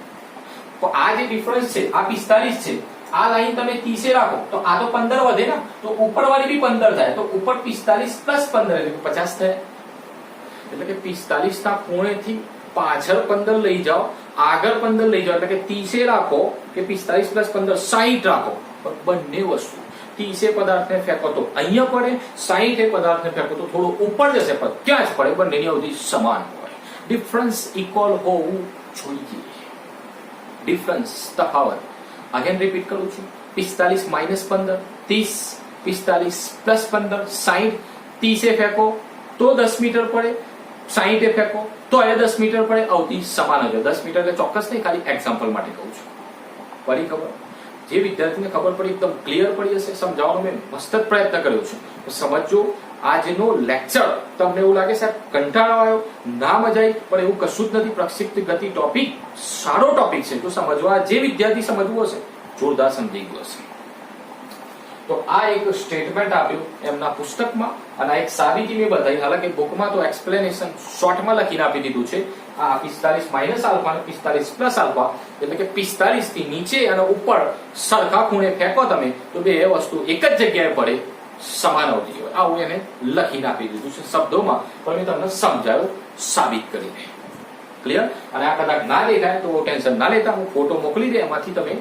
તો આ જે ડિફરન્સ છે, આ 45 છે, આ લાઈન તમે 30 રાખો તો આ તો 15 વધે ને, તો ઉપરવાળી બી 15 થાય. તો ઉપર 45 પ્લસ 15 એટલે 50 થાય. એટલે કે 45 ના ખૂણેથી પાછળ 15 લઈ જાઓ, આગળ 15 લઈ જાઓ, એટલે કે 30 રાખો કે 45 પ્લસ 15 60 રાખો. પણ બંને વસ્તુ 30 પદાર્થને ફેંકો તો અહીંયા પડે, 60 પદાર્થને ફેંકો તો થોડું ઉપર જશે, પણ ત્યાં જ પડે. બંનેની અવધિ સમાન હોય, ડિફરન્સ ઇક્વલ હોવું જોઈએ. ડિફરન્સ, તફાવત. અગેન રિપીટ કરું છું, 45 માઇનસ 15 30, 45 પ્લસ 15 60. 30 ફેંકો તો 10 મીટર પડે, 60 ફેંકો તો એ 10 મીટર પડે. અવધિ સમાન જ. 10 મીટર એટલે ચોક્કસ નહીં, ખાલી એક્ઝામ્પલ માટે કહું છું. પડી ખબર? જે વિદ્યાર્થીને ખબર પડી, એકદમ ક્લિયર પડી હશે, સમજાવવાનો મેં મસ્ત જ પ્રયત્ન કર્યો છે. તો સમજો, આજનો લેક્ચર તમને એવું લાગે સાહેબ કંટાળો આવ્યો, ના મજા આવી, પણ એવું કશું જ નથી. પ્રક્ષિપ્ત ગતિ ટોપિક સારો ટોપિક છે. તો સમજવા જે વિદ્યાર્થી સમજવું હશે, જોરદાર સમજી ગયું હશે. તો આ એક સ્ટેટમેન્ટ આપ્યું એમના પુસ્તકમાં, અને આ એક સાબિતી મેં બતાવી. હાલાકી બુકમાં તો એક્સપ્લેનેશન શોર્ટમાં લખીને આપી દીધું છે. આ 45 માઇનસ આલ્ફા અને 45 પ્લસ આલ્ફા, એટલે કે 45 થી નીચે અને ઉપર સરખા ખૂણે ફેંકો તમે તો બે વસ્તુ એક જ જગ્યાએ પડે, સમાન અવધિ હોય. આવું એને લખીને આપી દીધું છે શબ્દોમાં, પણ મેં તમને સમજાવ્યું સાબિત કરીને. ક્લિયર? અને આ કદાચ ના દેખાય તો ટેન્શન ના લેતા, હું ફોટો મોકલી દે, એમાંથી તમે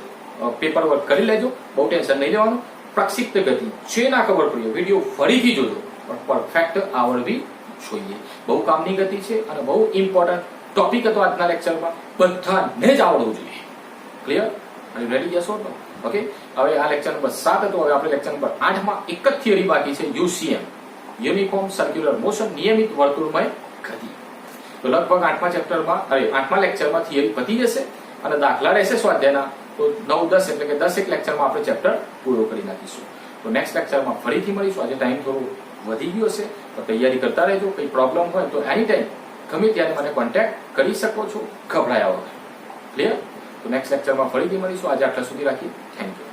પેપર વર્ક કરી લેજો. બહુ ટેન્શન નહીં લેવાનું. પ્રક્ષિપ્ત ગતિ છે ના ખબર પડી, વિડીયો ફરીથી જોજો, પણ પરફેક્ટ આવડવી જોઈએ. બહુ કામની ગતિ છે અને બહુ ઇમ્પોર્ટન્ટ ટોપિક હતો આજના લેક્ચરમાં. બધાને જ આવડવું જોઈએ. ક્લિયર? અને રેડી જશો તો ઓકે. હવે આ લેક્ચર નંબર 7 હતો. હવે આપણે લેક્ચર નંબર 8 માં એક જ થિયરી બાકી છે, યુસીએમ, યુનિફોર્મ સર્ક્યુલર મોશન, નિયમિત વર્તુળમય ગતિ. તો લગભગ 8મા ચેપ્ટરમાં, 8મા લેક્ચરમાં થિયરી પતી જશે અને દાખલા રહેશે સ્વાધ્યાયના. તો 9, 10 એટલે કે 10 એક લેક્ચરમાં આપણે ચેપ્ટર પૂરો કરી નાખીશું. તો નેક્સ્ટ લેક્ચરમાં ફરીથી મળીશું. આજે ટાઈમ થોડો વધી ગયો છે, તો તૈયારી કરતા રહેજો. કંઈ પ્રોબ્લેમ હોય તો એની ટાઈમ ગમે ત્યારે મને કોન્ટેક્ટ કરી શકો છો, ગભરાયા વગર. ક્લિયર? તો નેક્સ્ટ લેક્ચરમાં ફરીથી મળીશું. આજે આટલા સુધી રાખીએ. Thank you.